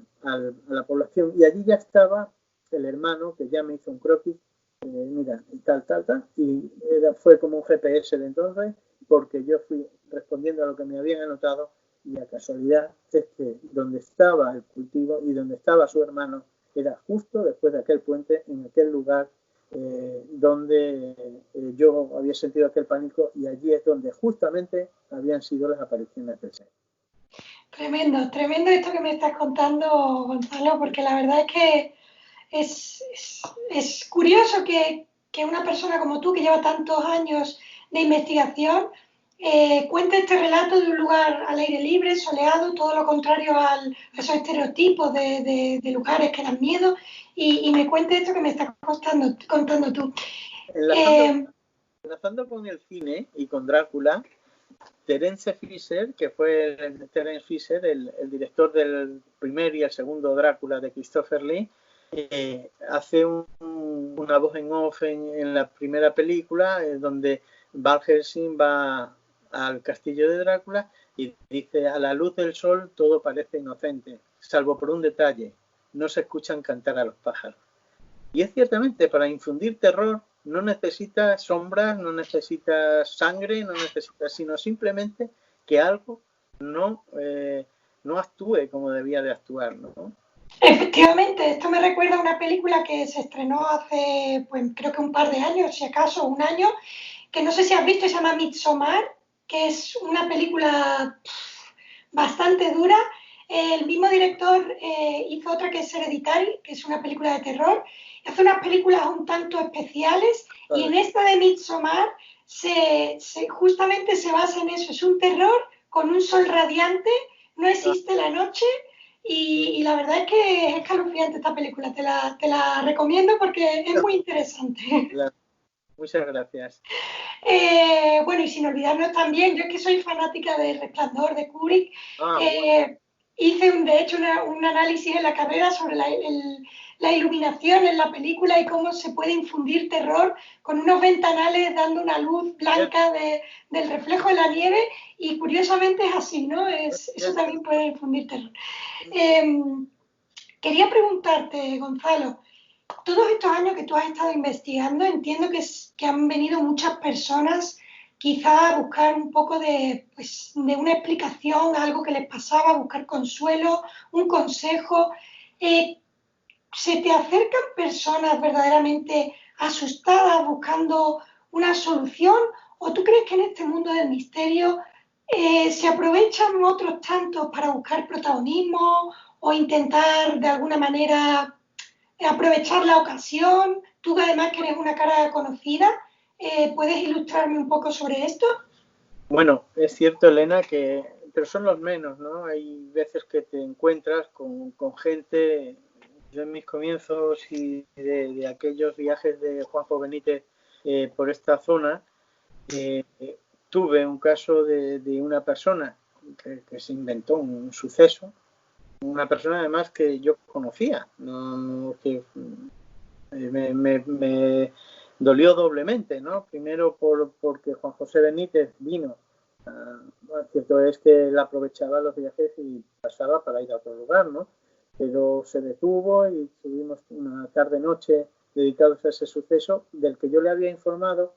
la población. Y allí ya estaba el hermano, que ya me hizo un croquis, mira, tal, y fue como un GPS de entonces, porque yo fui respondiendo a lo que me habían anotado, y la casualidad es que donde estaba el cultivo y donde estaba su hermano era justo después de aquel puente, en aquel lugar donde yo había sentido aquel pánico, y allí es donde justamente habían sido las apariciones del ser. Tremendo, tremendo esto que me estás contando, Gonzalo, porque la verdad es que es curioso que una persona como tú, que lleva tantos años de investigación, cuente este relato de un lugar al aire libre, soleado, todo lo contrario a esos estereotipos de lugares que dan miedo, y me cuente esto que me estás contando tú. Enlazando con el cine y con Drácula, Terence Fisher, que fue Terence Fisher, el director del primer y el segundo Drácula de Christopher Lee, hace una voz en off en la primera película, donde Van Helsing va al castillo de Drácula y dice: a la luz del sol todo parece inocente, salvo por un detalle, no se escuchan cantar a los pájaros. Y es ciertamente, para infundir terror no necesitas sombras, no necesitas sangre, no necesitas, sino simplemente que algo no actúe como debía de actuar, ¿no? Efectivamente, esto me recuerda a una película que se estrenó hace, pues creo que un par de años, si acaso un año, que no sé si has visto, se llama Midsommar, que es una película bastante dura. El mismo director hizo otra que es Hereditary, que es una película de terror. Hace unas películas un tanto especiales, y en esta de Midsommar justamente se basa en eso. Es un terror con un sol radiante, no existe la noche, y la verdad es que es escalofriante esta película. Te la recomiendo porque es muy interesante. Muchas gracias. Bueno, y sin olvidarnos también, yo es que soy fanática de Resplandor de Kubrick, Bueno. hice de hecho un análisis en la carrera sobre la iluminación en la película y cómo se puede infundir terror con unos ventanales dando una luz blanca del reflejo de la nieve, y curiosamente es así, ¿no? Eso también puede infundir terror. Quería preguntarte, Gonzalo, todos estos años que tú has estado investigando, entiendo que han venido muchas personas quizá a buscar un poco de una explicación a algo que les pasaba, a buscar consuelo, un consejo. ¿Se te acercan personas verdaderamente asustadas buscando una solución, o tú crees que en este mundo del misterio se aprovechan otros tantos para buscar protagonismo o intentar de alguna manera aprovechar la ocasión? Tú, además, que eres una cara conocida, ¿puedes ilustrarme un poco sobre esto? Bueno, es cierto, Elena, pero son los menos, ¿no? Hay veces que te encuentras con gente. Yo en mis comienzos y de aquellos viajes de Juanjo Benítez por esta zona, tuve un caso de una persona que se inventó un suceso, una persona además que yo conocía, que me dolió doblemente, ¿no? Primero porque Juan José Benítez vino. Cierto es que él aprovechaba los viajes y pasaba para ir a otro lugar, ¿no? Pero se detuvo y tuvimos una tarde-noche dedicados a ese suceso, del que yo le había informado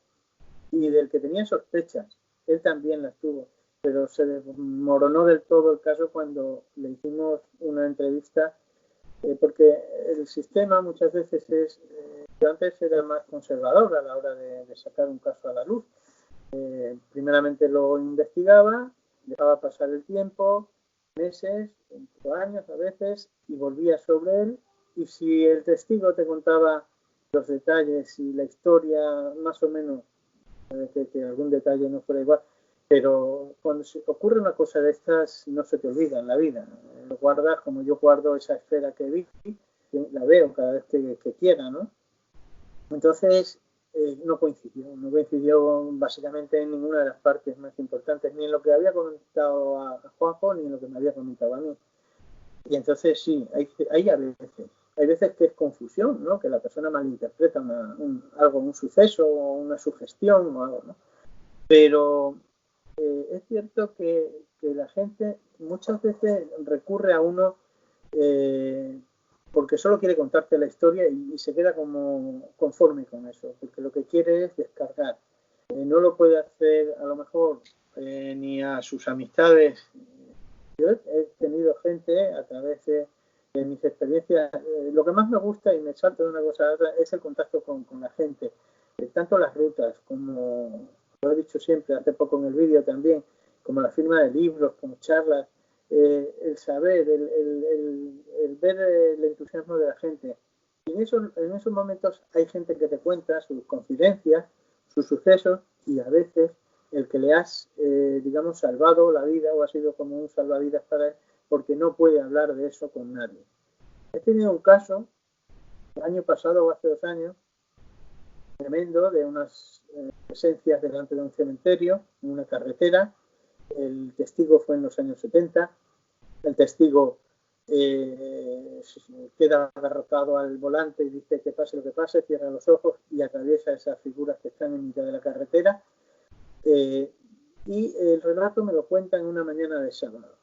y del que tenía sospechas. Él también las tuvo, pero se desmoronó del todo el caso cuando le hicimos una entrevista, porque el sistema muchas veces yo antes era más conservador a la hora de sacar un caso a la luz. Primeramente lo investigaba, dejaba pasar el tiempo, meses, 5 años a veces, y volvías sobre él, y si el testigo te contaba los detalles y la historia más o menos, que algún detalle no fuera igual, pero cuando ocurre una cosa de estas no se te olvida en la vida, lo guardas como yo guardo esa esfera que vi, la veo cada vez que quiera, ¿no? Entonces no coincidió básicamente en ninguna de las partes más importantes, ni en lo que había comentado a Juanjo, ni en lo que me había comentado a mí. Y entonces sí, hay veces que es confusión, ¿no? Que la persona malinterpreta un suceso o una sugestión o algo, ¿no? Pero es cierto que la gente muchas veces recurre a uno porque solo quiere contarte la historia y se queda como conforme con eso, porque lo que quiere es descargar. No lo puede hacer a lo mejor ni a sus amistades. Yo he tenido gente a través de mis experiencias, lo que más me gusta y me salto de una cosa a otra es el contacto con la gente, tanto las rutas como lo he dicho siempre, hace poco en el vídeo también, como la firma de libros, como charlas, el saber, el ver el entusiasmo de la gente. Y en esos momentos hay gente que te cuenta sus confidencias, sus sucesos, y a veces el que le has, digamos, salvado la vida o ha sido como un salvavidas para él, porque no puede hablar de eso con nadie. He tenido un caso, el año pasado o hace 2 años, tremendo, de unas presencias delante de un cementerio, en una carretera. El testigo fue en los años 70. El testigo queda agarrotado al volante y dice que pase lo que pase, cierra los ojos y atraviesa esas figuras que están en mitad de la carretera. Y el relato me lo cuenta en una mañana de sábado.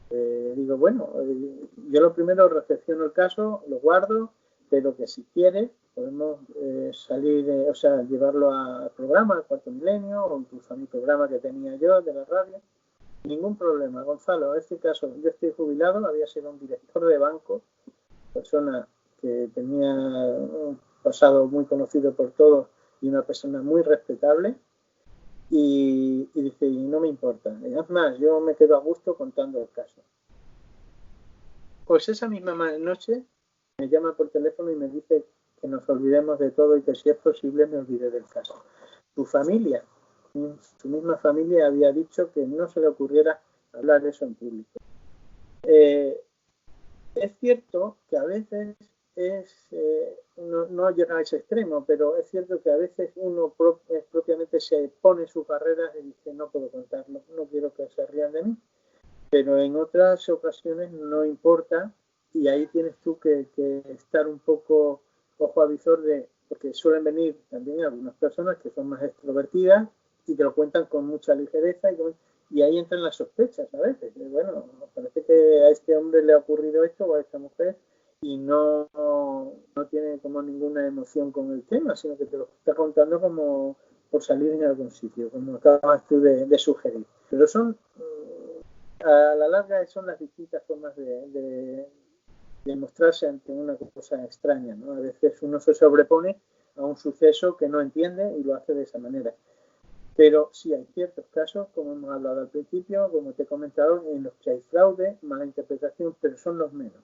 Digo, bueno, yo lo primero recepciono el caso, lo guardo, pero que si quiere podemos salir, o sea, llevarlo al programa, al Cuarto Milenio, o incluso a mi programa que tenía yo de la radio. Ningún problema, Gonzalo. En este caso, yo estoy jubilado, había sido un director de banco, persona que tenía un pasado muy conocido por todos y una persona muy respetable. Y dice, y no me importa. Y es más, yo me quedo a gusto contando el caso. Pues esa misma noche me llama por teléfono y me dice que nos olvidemos de todo y que si es posible me olvide del caso. Su familia, su misma familia había dicho que no se le ocurriera hablar de eso en público. Es cierto que a veces no llega a ese extremo, pero es cierto que a veces uno propiamente se pone sus barreras y dice no puedo contarlo, no quiero que se rían de mí, pero en otras ocasiones no importa y ahí tienes tú que estar un poco ojo a visor porque suelen venir también algunas personas que son más extrovertidas y te lo cuentan con mucha ligereza y ahí entran las sospechas a veces. Bueno, parece que a este hombre le ha ocurrido esto o a esta mujer y no tiene como ninguna emoción con el tema, sino que te lo está contando como por salir en algún sitio, como acabas tú de sugerir. Pero a la larga son las distintas formas de mostrarse ante una cosa extraña, ¿no? A veces uno se sobrepone a un suceso que no entiende y lo hace de esa manera. Pero sí hay ciertos casos, como hemos hablado al principio, como te he comentado, en los que hay fraude, mala interpretación, pero son los menos.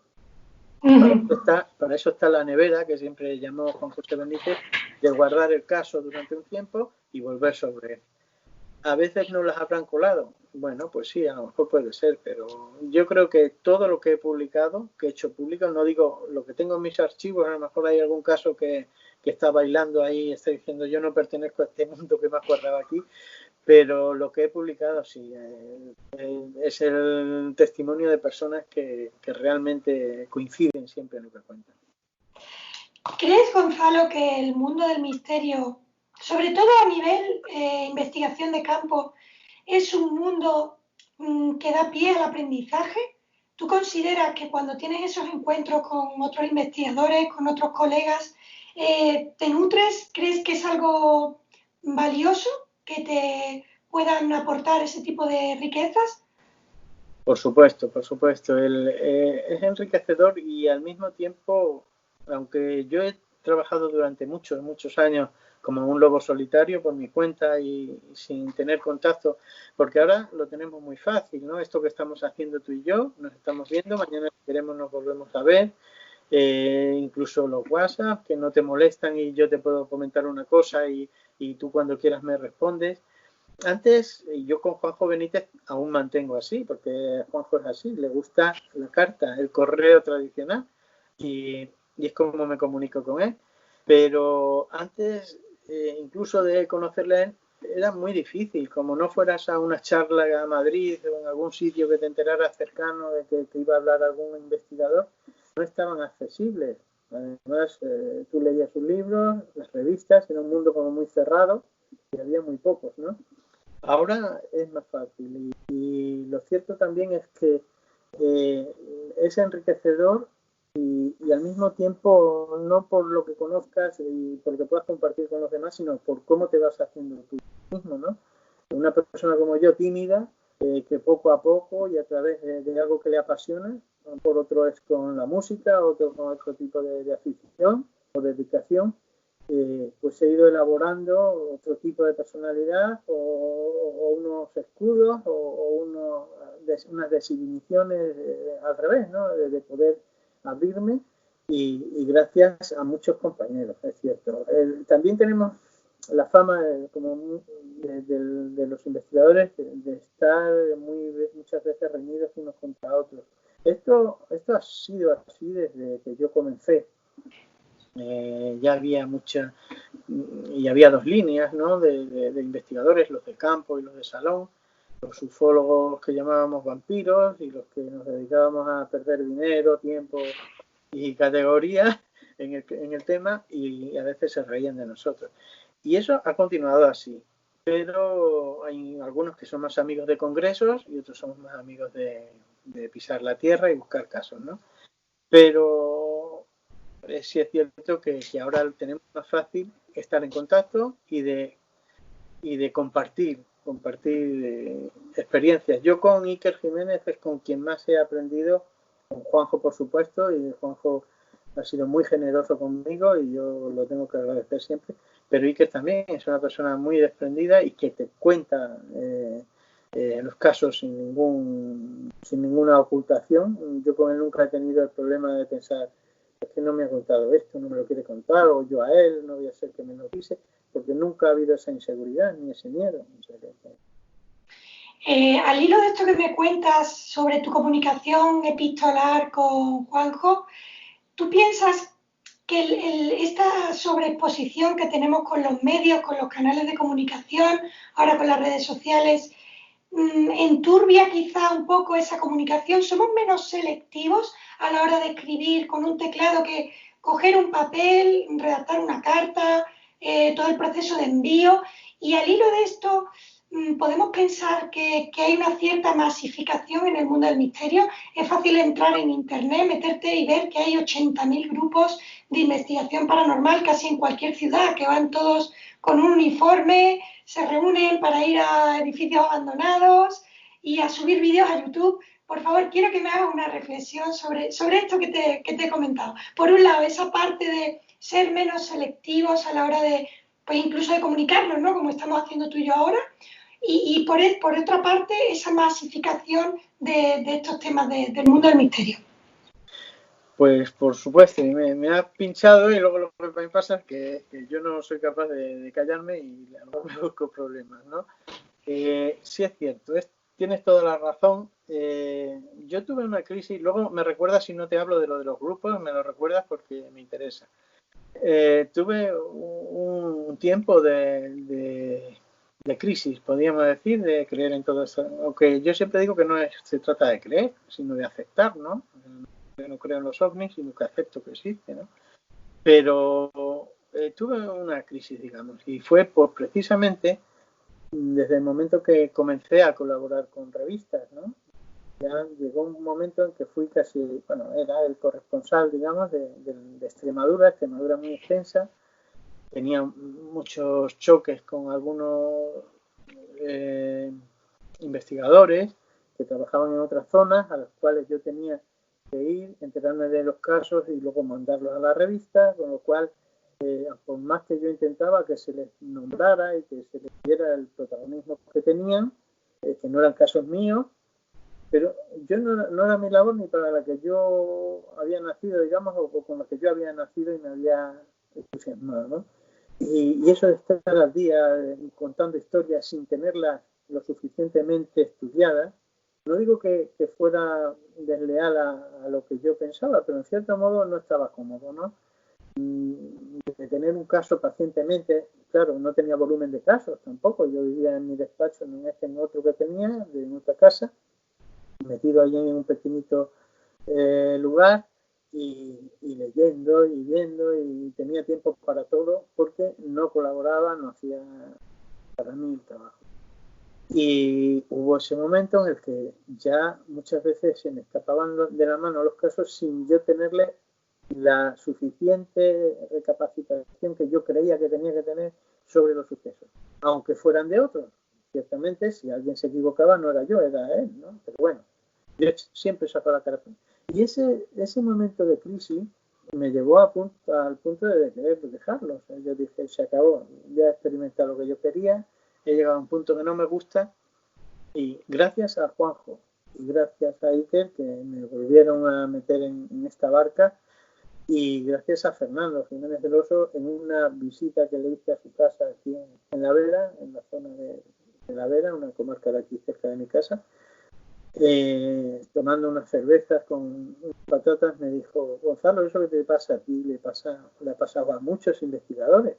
Para eso está la nevera, que siempre llamó Juan José Benítez, de guardar el caso durante un tiempo y volver sobre él. A veces no las habrán colado. Bueno, pues sí, a lo mejor puede ser, pero yo creo que todo lo que he publicado, que he hecho público, no digo lo que tengo en mis archivos, a lo mejor hay algún caso que está bailando ahí, está diciendo yo no pertenezco a este mundo que me ha guardado aquí, pero lo que he publicado sí, es el testimonio de personas que realmente coinciden siempre en lo que cuentan. ¿Crees, Gonzalo, que el mundo del misterio, sobre todo a nivel investigación de campo, es un mundo que da pie al aprendizaje? ¿Tú consideras que cuando tienes esos encuentros con otros investigadores, con otros colegas, te nutres? ¿Crees que es algo valioso que te puedan aportar ese tipo de riquezas? Por supuesto, por supuesto. Es enriquecedor y al mismo tiempo, aunque yo he trabajado durante muchos años como un lobo solitario por mi cuenta y sin tener contacto, porque ahora lo tenemos muy fácil, ¿no? Esto que estamos haciendo tú y yo, nos estamos viendo, mañana si queremos nos volvemos a ver, incluso los WhatsApp que no te molestan y yo te puedo comentar una cosa y tú cuando quieras me respondes. Antes yo con Juanjo Benítez aún mantengo así, porque Juanjo es así, le gusta la carta, el correo tradicional y es como me comunico con él. Pero antes, incluso de conocerle a él, era muy difícil, como no fueras a una charla a Madrid o en algún sitio que te enteraras cercano de que te iba a hablar algún investigador, no estaban accesibles. Además, tú leías sus libros, las revistas, era un mundo como muy cerrado y había muy pocos, ¿no? Ahora es más fácil y lo cierto también es que es enriquecedor y al mismo tiempo no por lo que conozcas y por lo que puedas compartir con los demás, sino por cómo te vas haciendo tú mismo, ¿no? Una persona como yo, tímida, que poco a poco y a través de algo que le apasiona, por otro es con la música, otro con otro tipo de afición o dedicación, pues he ido elaborando otro tipo de personalidad o unos escudos o unas desinhibiciones al revés, ¿no? De poder abrirme y gracias a muchos compañeros, es cierto. También tenemos la fama de los investigadores de estar muchas veces reunidos unos contra otros. Esto ha sido así desde que yo comencé. Ya había y había dos líneas, ¿no? de investigadores, los de campo y los de salón, los ufólogos que llamábamos vampiros y los que nos dedicábamos a perder dinero, tiempo y categoría en el tema y a veces se reían de nosotros. Y eso ha continuado así, pero hay algunos que son más amigos de congresos y otros somos más amigos de pisar la tierra y buscar casos, ¿no? Pero sí es cierto que ahora tenemos más fácil estar en contacto y de compartir experiencias. Yo con Iker Jiménez es con quien más he aprendido, con Juanjo por supuesto, y Juanjo ha sido muy generoso conmigo y yo lo tengo que agradecer siempre, pero Iker también es una persona muy desprendida y que te cuenta los casos sin ninguna ocultación. Yo con él nunca he tenido el problema de pensar es que no me ha contado esto, no me lo quiere contar, o yo a él, no voy a hacer que me lo dice, porque nunca ha habido esa inseguridad ni ese miedo. Al hilo de esto que me cuentas sobre tu comunicación epistolar con Juanjo, ¿tú piensas que esta sobreexposición que tenemos con los medios, con los canales de comunicación, ahora con las redes sociales, enturbia quizá un poco esa comunicación? ¿Somos menos selectivos a la hora de escribir con un teclado que coger un papel, redactar una carta, todo el proceso de envío? Y al hilo de esto, podemos pensar que hay una cierta masificación en el mundo del misterio. Es fácil entrar en internet, meterte y ver que hay 80.000 grupos de investigación paranormal casi en cualquier ciudad, que van todos con un uniforme, se reúnen para ir a edificios abandonados y a subir vídeos a YouTube. Por favor, quiero que me hagas una reflexión sobre esto que te he comentado. Por un lado, esa parte de ser menos selectivos a la hora de, pues incluso de comunicarnos, ¿no? Como estamos haciendo tú y yo ahora. Y por otra parte, esa masificación de estos temas del mundo del misterio. Pues por supuesto, me ha pinchado y luego lo que me pasa es que yo no soy capaz de callarme y luego me busco problemas, ¿no? Sí es cierto, tienes toda la razón. Yo tuve una crisis, luego me recuerdas si no te hablo de lo de los grupos, me lo recuerdas porque me interesa. Tuve un tiempo de crisis, podríamos decir, de creer en todo eso. Aunque yo siempre digo que no se trata de creer, sino de aceptar, ¿no? Yo no creo en los ovnis, sino que acepto que existe, ¿no? Pero tuve una crisis, digamos, y fue precisamente desde el momento que comencé a colaborar con revistas, ¿no? Ya llegó un momento en que fui casi, bueno, era el corresponsal, digamos, de Extremadura muy extensa, tenía muchos choques con algunos investigadores que trabajaban en otras zonas a las cuales yo tenía que ir, enterarme de los casos y luego mandarlos a la revista, con lo cual por más que yo intentaba que se les nombrara y que se les diera el protagonismo que tenían, que no eran casos míos, pero yo no era mi labor ni para la que yo había nacido, digamos, o con la que yo había nacido y me había entusiasmado, ¿no? Y eso de estar al día contando historias sin tenerlas lo suficientemente estudiadas, no digo que fuera desleal a lo que yo pensaba, pero en cierto modo no estaba cómodo, ¿no? De tener un caso pacientemente, claro, no tenía volumen de casos tampoco, yo vivía en mi despacho, en este, en otro que tenía, en otra casa, metido allí en un pequeñito lugar y leyendo y viendo y tenía tiempo para todo porque no colaboraba, no hacía para mí el trabajo. Y hubo ese momento en el que ya muchas veces se me escapaban de la mano los casos sin yo tenerle la suficiente recapacitación que yo creía que tenía que tener sobre los sucesos, aunque fueran de otros. Ciertamente, si alguien se equivocaba, no era yo, era él, ¿no? Pero bueno, yo siempre saco la cara. Y ese momento de crisis me llevó al punto de querer dejarlo. O sea, yo dije, se acabó, ya he experimentado lo que yo quería, he llegado a un punto que no me gusta, y gracias a Juanjo y gracias a Iker, que me volvieron a meter en esta barca, y gracias a Fernando Jiménez del Oso en una visita que le hice a su casa aquí en La Vera, en la zona de La Vera, una comarca de aquí cerca de mi casa, tomando unas cervezas con patatas, me dijo, Gonzalo, eso que te pasa a ti le ha pasado a muchos investigadores,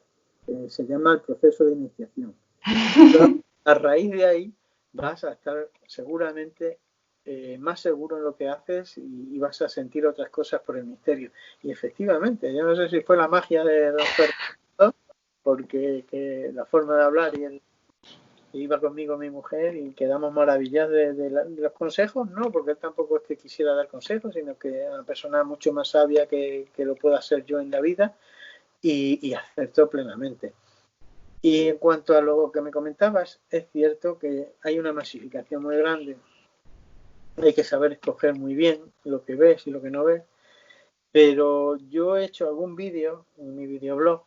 se llama el proceso de iniciación. A raíz de ahí vas a estar seguramente más seguro en lo que haces y vas a sentir otras cosas por el misterio. Y efectivamente, yo no sé si fue la magia de don Fernando, porque la forma de hablar y iba conmigo mi mujer y quedamos maravillados de los consejos, no, porque él tampoco es que quisiera dar consejos, sino que es una persona mucho más sabia que lo pueda ser yo en la vida y acertó plenamente. Y en cuanto a lo que me comentabas, es cierto que hay una masificación muy grande. Hay que saber escoger muy bien lo que ves y lo que no ves. Pero yo he hecho algún vídeo en mi videoblog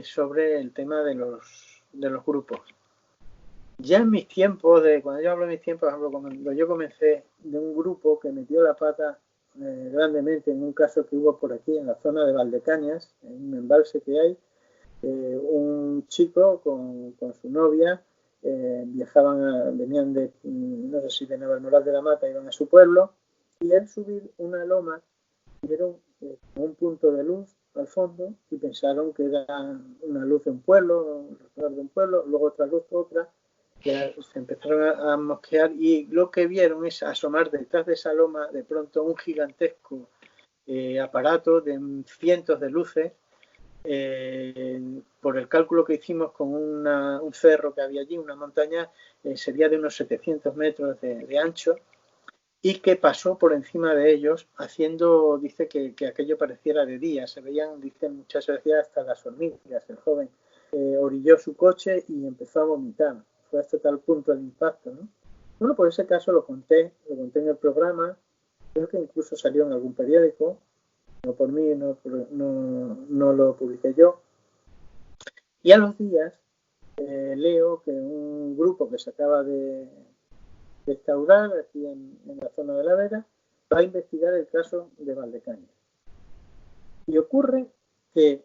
sobre el tema de los grupos. Ya en mis tiempos, cuando yo hablo de mis tiempos, por ejemplo, cuando yo comencé de un grupo que metió la pata grandemente en un caso que hubo por aquí, en la zona de Valdecañas, en un embalse que hay, un chico con su novia venían de, no sé si de Navalmoral de la Mata, iban a su pueblo, y al subir una loma vieron un punto de luz al fondo y pensaron que era una luz de un pueblo, luego otra luz, otra, ya se empezaron a mosquear y lo que vieron es asomar detrás de esa loma de pronto un gigantesco aparato de cientos de luces. Por el cálculo que hicimos con un cerro que había allí, una montaña, sería de unos 700 metros de ancho, y que pasó por encima de ellos haciendo, dice que aquello pareciera de día, se veían, dice el muchacho, decía hasta las hormigas. El joven orilló su coche y empezó a vomitar, fue hasta tal punto el impacto, ¿no? Bueno, pues ese caso lo conté en el programa, creo que incluso salió en algún periódico, no por mí, no lo publiqué yo. Y a los días leo que un grupo que se acaba de restaurar aquí en la zona de La Vera va a investigar el caso de Valdecañas. Y ocurre que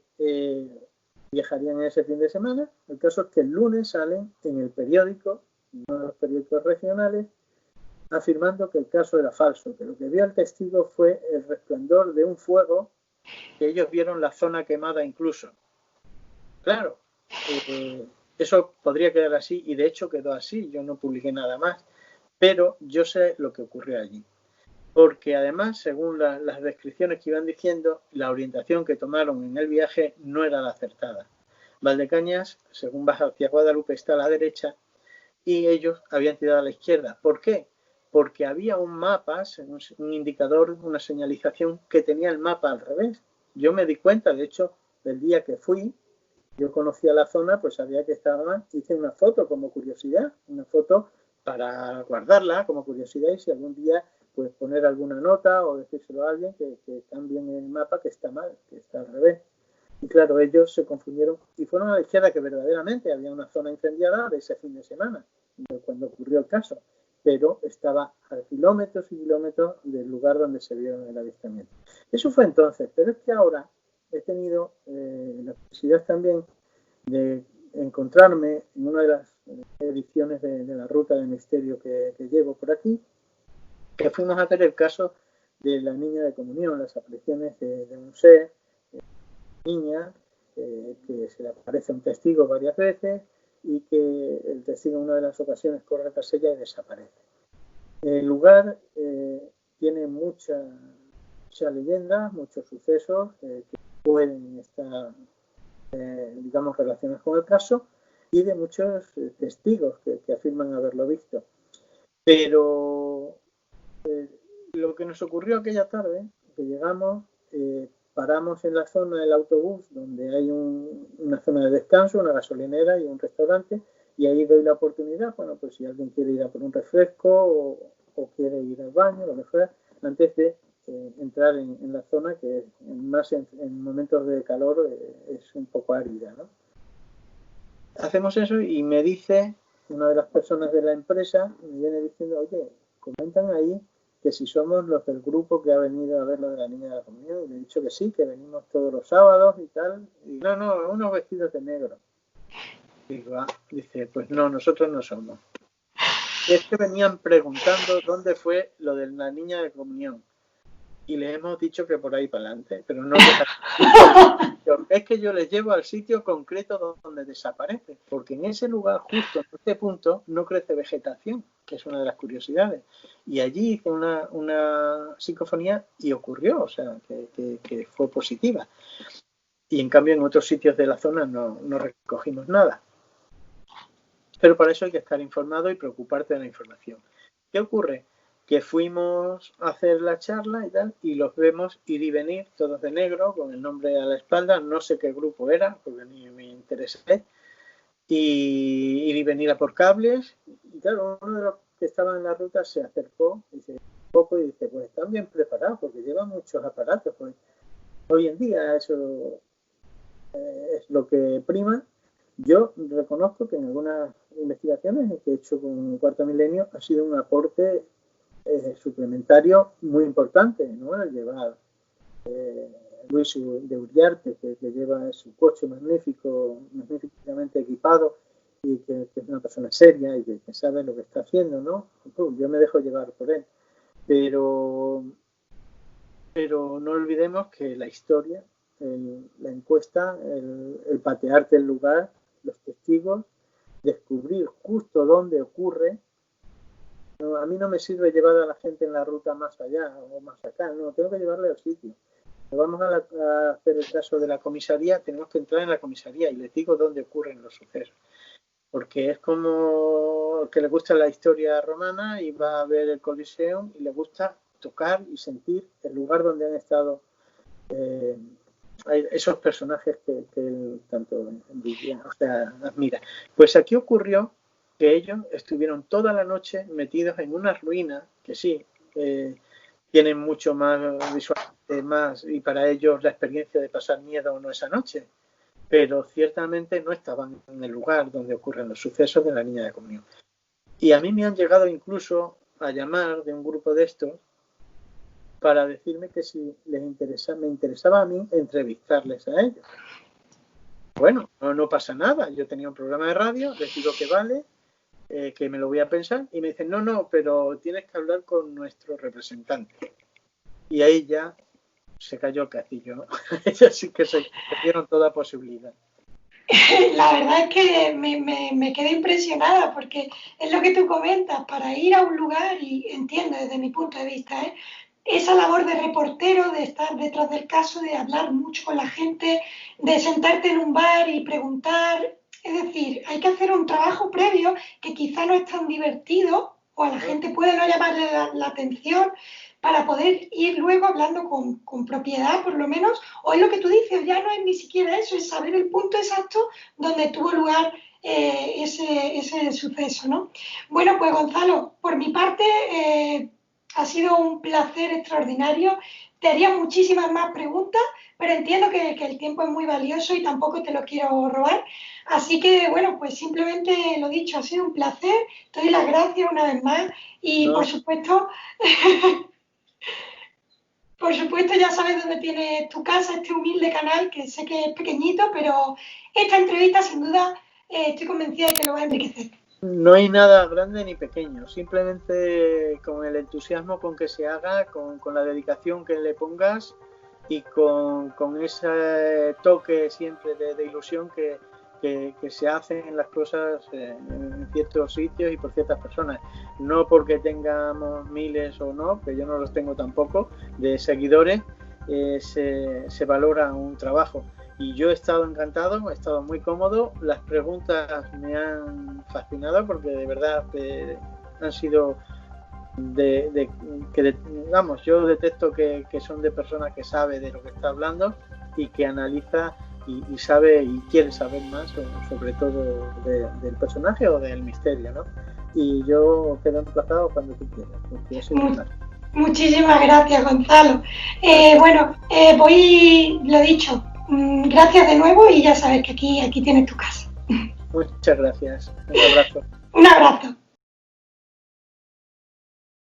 viajarían ese fin de semana. El caso es que el lunes salen en el periódico, uno de los periódicos regionales, afirmando que el caso era falso, que lo que vio el testigo fue el resplandor de un fuego, que ellos vieron la zona quemada incluso. Claro, eso podría quedar así, y de hecho quedó así, yo no publiqué nada más, pero yo sé lo que ocurrió allí. Porque además, según las descripciones que iban diciendo, la orientación que tomaron en el viaje no era la acertada. Valdecañas, según baja hacia Guadalupe, está a la derecha y ellos habían tirado a la izquierda. ¿Por qué? Porque había un mapa, un indicador, una señalización que tenía el mapa al revés. Yo me di cuenta, de hecho, el día que fui, yo conocía la zona, pues sabía que estaba mal. Hice una foto como curiosidad, una foto para guardarla como curiosidad y si algún día pues poner alguna nota o decírselo a alguien que cambien el mapa, que está mal, que está al revés. Y claro, ellos se confundieron y fueron a la izquierda, que verdaderamente había una zona incendiada de ese fin de semana, cuando ocurrió el caso, pero estaba a kilómetros y kilómetros del lugar donde se vio el avistamiento. Eso fue entonces, pero es que ahora he tenido la curiosidad también de encontrarme en una de las ediciones de la ruta de misterio que llevo por aquí, que fuimos a hacer el caso de la niña de comunión, las apariciones de un ser, niña, que se le aparece un testigo varias veces y que el testigo en una de las ocasiones corre tras ella y desaparece. El lugar tiene mucha leyenda, muchos sucesos que pueden estar, digamos, relacionados con el caso, y de muchos testigos que afirman haberlo visto. Pero lo que nos ocurrió aquella tarde, que llegamos, paramos en la zona del autobús, donde hay una zona de descanso, una gasolinera y un restaurante, y ahí doy la oportunidad, bueno, pues si alguien quiere ir a por un refresco o quiere ir al baño, lo que fuera, antes de entrar en la zona, que más en momentos de calor es un poco árida, ¿no? Hacemos eso y me dice una de las personas de la empresa, me viene diciendo, oye, comentan ahí que si somos los del grupo que ha venido a ver lo de la niña de la comunión, y le he dicho que sí, que venimos todos los sábados y tal, y no, unos vestidos de negro. Digo, dice, pues no, nosotros no somos. Y es que venían preguntando dónde fue lo de la niña de comunión. Y les hemos dicho que por ahí para adelante, pero no es que yo les llevo al sitio concreto donde desaparece, porque en ese lugar, justo en este punto, no crece vegetación, que es una de las curiosidades. Y allí hice una psicofonía y ocurrió, o sea, que fue positiva. Y en cambio en otros sitios de la zona no recogimos nada. Pero para eso hay que estar informado y preocuparte de la información. ¿Qué ocurre? Que fuimos a hacer la charla y tal, y los vemos ir y venir, todos de negro, con el nombre a la espalda, no sé qué grupo era, porque ni me interesé, y ir y venir a por cables, y claro, uno de los que estaban en la ruta se acercó, dice, un poco, y dice, pues están bien preparados, porque llevan muchos aparatos, pues hoy en día eso es lo que prima. Yo reconozco que en algunas investigaciones que he hecho con Cuarto Milenio ha sido un aporte suplementario muy importante, ¿no? El llevar Luis de Uriarte, que lleva su coche magníficamente equipado y que es una persona seria y que sabe lo que está haciendo, ¿no? Yo me dejo llevar por él. Pero no olvidemos que la historia, la encuesta, el patearte el lugar, los testigos, descubrir justo dónde ocurre. No, a mí no me sirve llevar a la gente en la ruta más allá o más acá, no, tengo que llevarle al sitio. Si vamos a hacer el caso de la comisaría, tenemos que entrar en la comisaría y les digo dónde ocurren los sucesos. Porque es como que le gusta la historia romana y va a ver el Coliseum y le gusta tocar y sentir el lugar donde han estado esos personajes que él tanto envidia, o sea, admira. Pues aquí ocurrió que ellos estuvieron toda la noche metidos en una ruina que sí, tienen mucho más visualmente más, y para ellos la experiencia de pasar miedo no esa noche, pero ciertamente no estaban en el lugar donde ocurren los sucesos de la niña de comunión. Y a mí me han llegado incluso a llamar de un grupo de estos para decirme que si les me interesaba a mí entrevistarles a ellos. Bueno, no pasa nada, yo tenía un programa de radio, les digo que vale, que me lo voy a pensar, y me dicen, no, pero tienes que hablar con nuestro representante. Y ahí ya se cayó el castillo, ¿no? Ellos sí que se perdieron toda posibilidad. La verdad es que me quedé impresionada porque es lo que tú comentas, para ir a un lugar, y entiendo desde mi punto de vista, esa labor de reportero, de estar detrás del caso, de hablar mucho con la gente, de sentarte en un bar y preguntar, es decir, hay que hacer un trabajo previo que quizá no es tan divertido o a la gente puede no llamarle la atención, para poder ir luego hablando con propiedad, por lo menos, o es lo que tú dices, ya no es ni siquiera eso, es saber el punto exacto donde tuvo lugar ese suceso, ¿no? Bueno, pues Gonzalo, por mi parte ha sido un placer extraordinario, te haría muchísimas más preguntas, pero entiendo que el tiempo es muy valioso y tampoco te lo quiero robar. Así que, bueno, pues simplemente lo dicho, ha sido un placer. Te doy las gracias una vez más y, No, por supuesto, ya sabes dónde tienes tu casa, este humilde canal, que sé que es pequeñito, pero esta entrevista, sin duda, estoy convencida de que lo va a enriquecer. no hay nada grande ni pequeño, simplemente con el entusiasmo con que se haga, con la dedicación que le pongas y con ese toque siempre de ilusión que se hacen las cosas en ciertos sitios y por ciertas personas. No porque tengamos miles o no, que yo no los tengo tampoco, de seguidores, se valora un trabajo. Y yo he estado encantado, he estado muy cómodo. Las preguntas me han fascinado porque de verdad han sido vamos, yo detecto que son de personas que sabe de lo que está hablando y que analiza y sabe y quiere saber más sobre todo del personaje o del misterio, ¿no? Y yo quedo emplazado cuando tú quieras, porque es un placer. Muchísimas gracias, Gonzalo. Bueno, voy, lo dicho, gracias de nuevo y ya sabes que aquí tienes tu casa. Muchas gracias. Un abrazo. Un abrazo.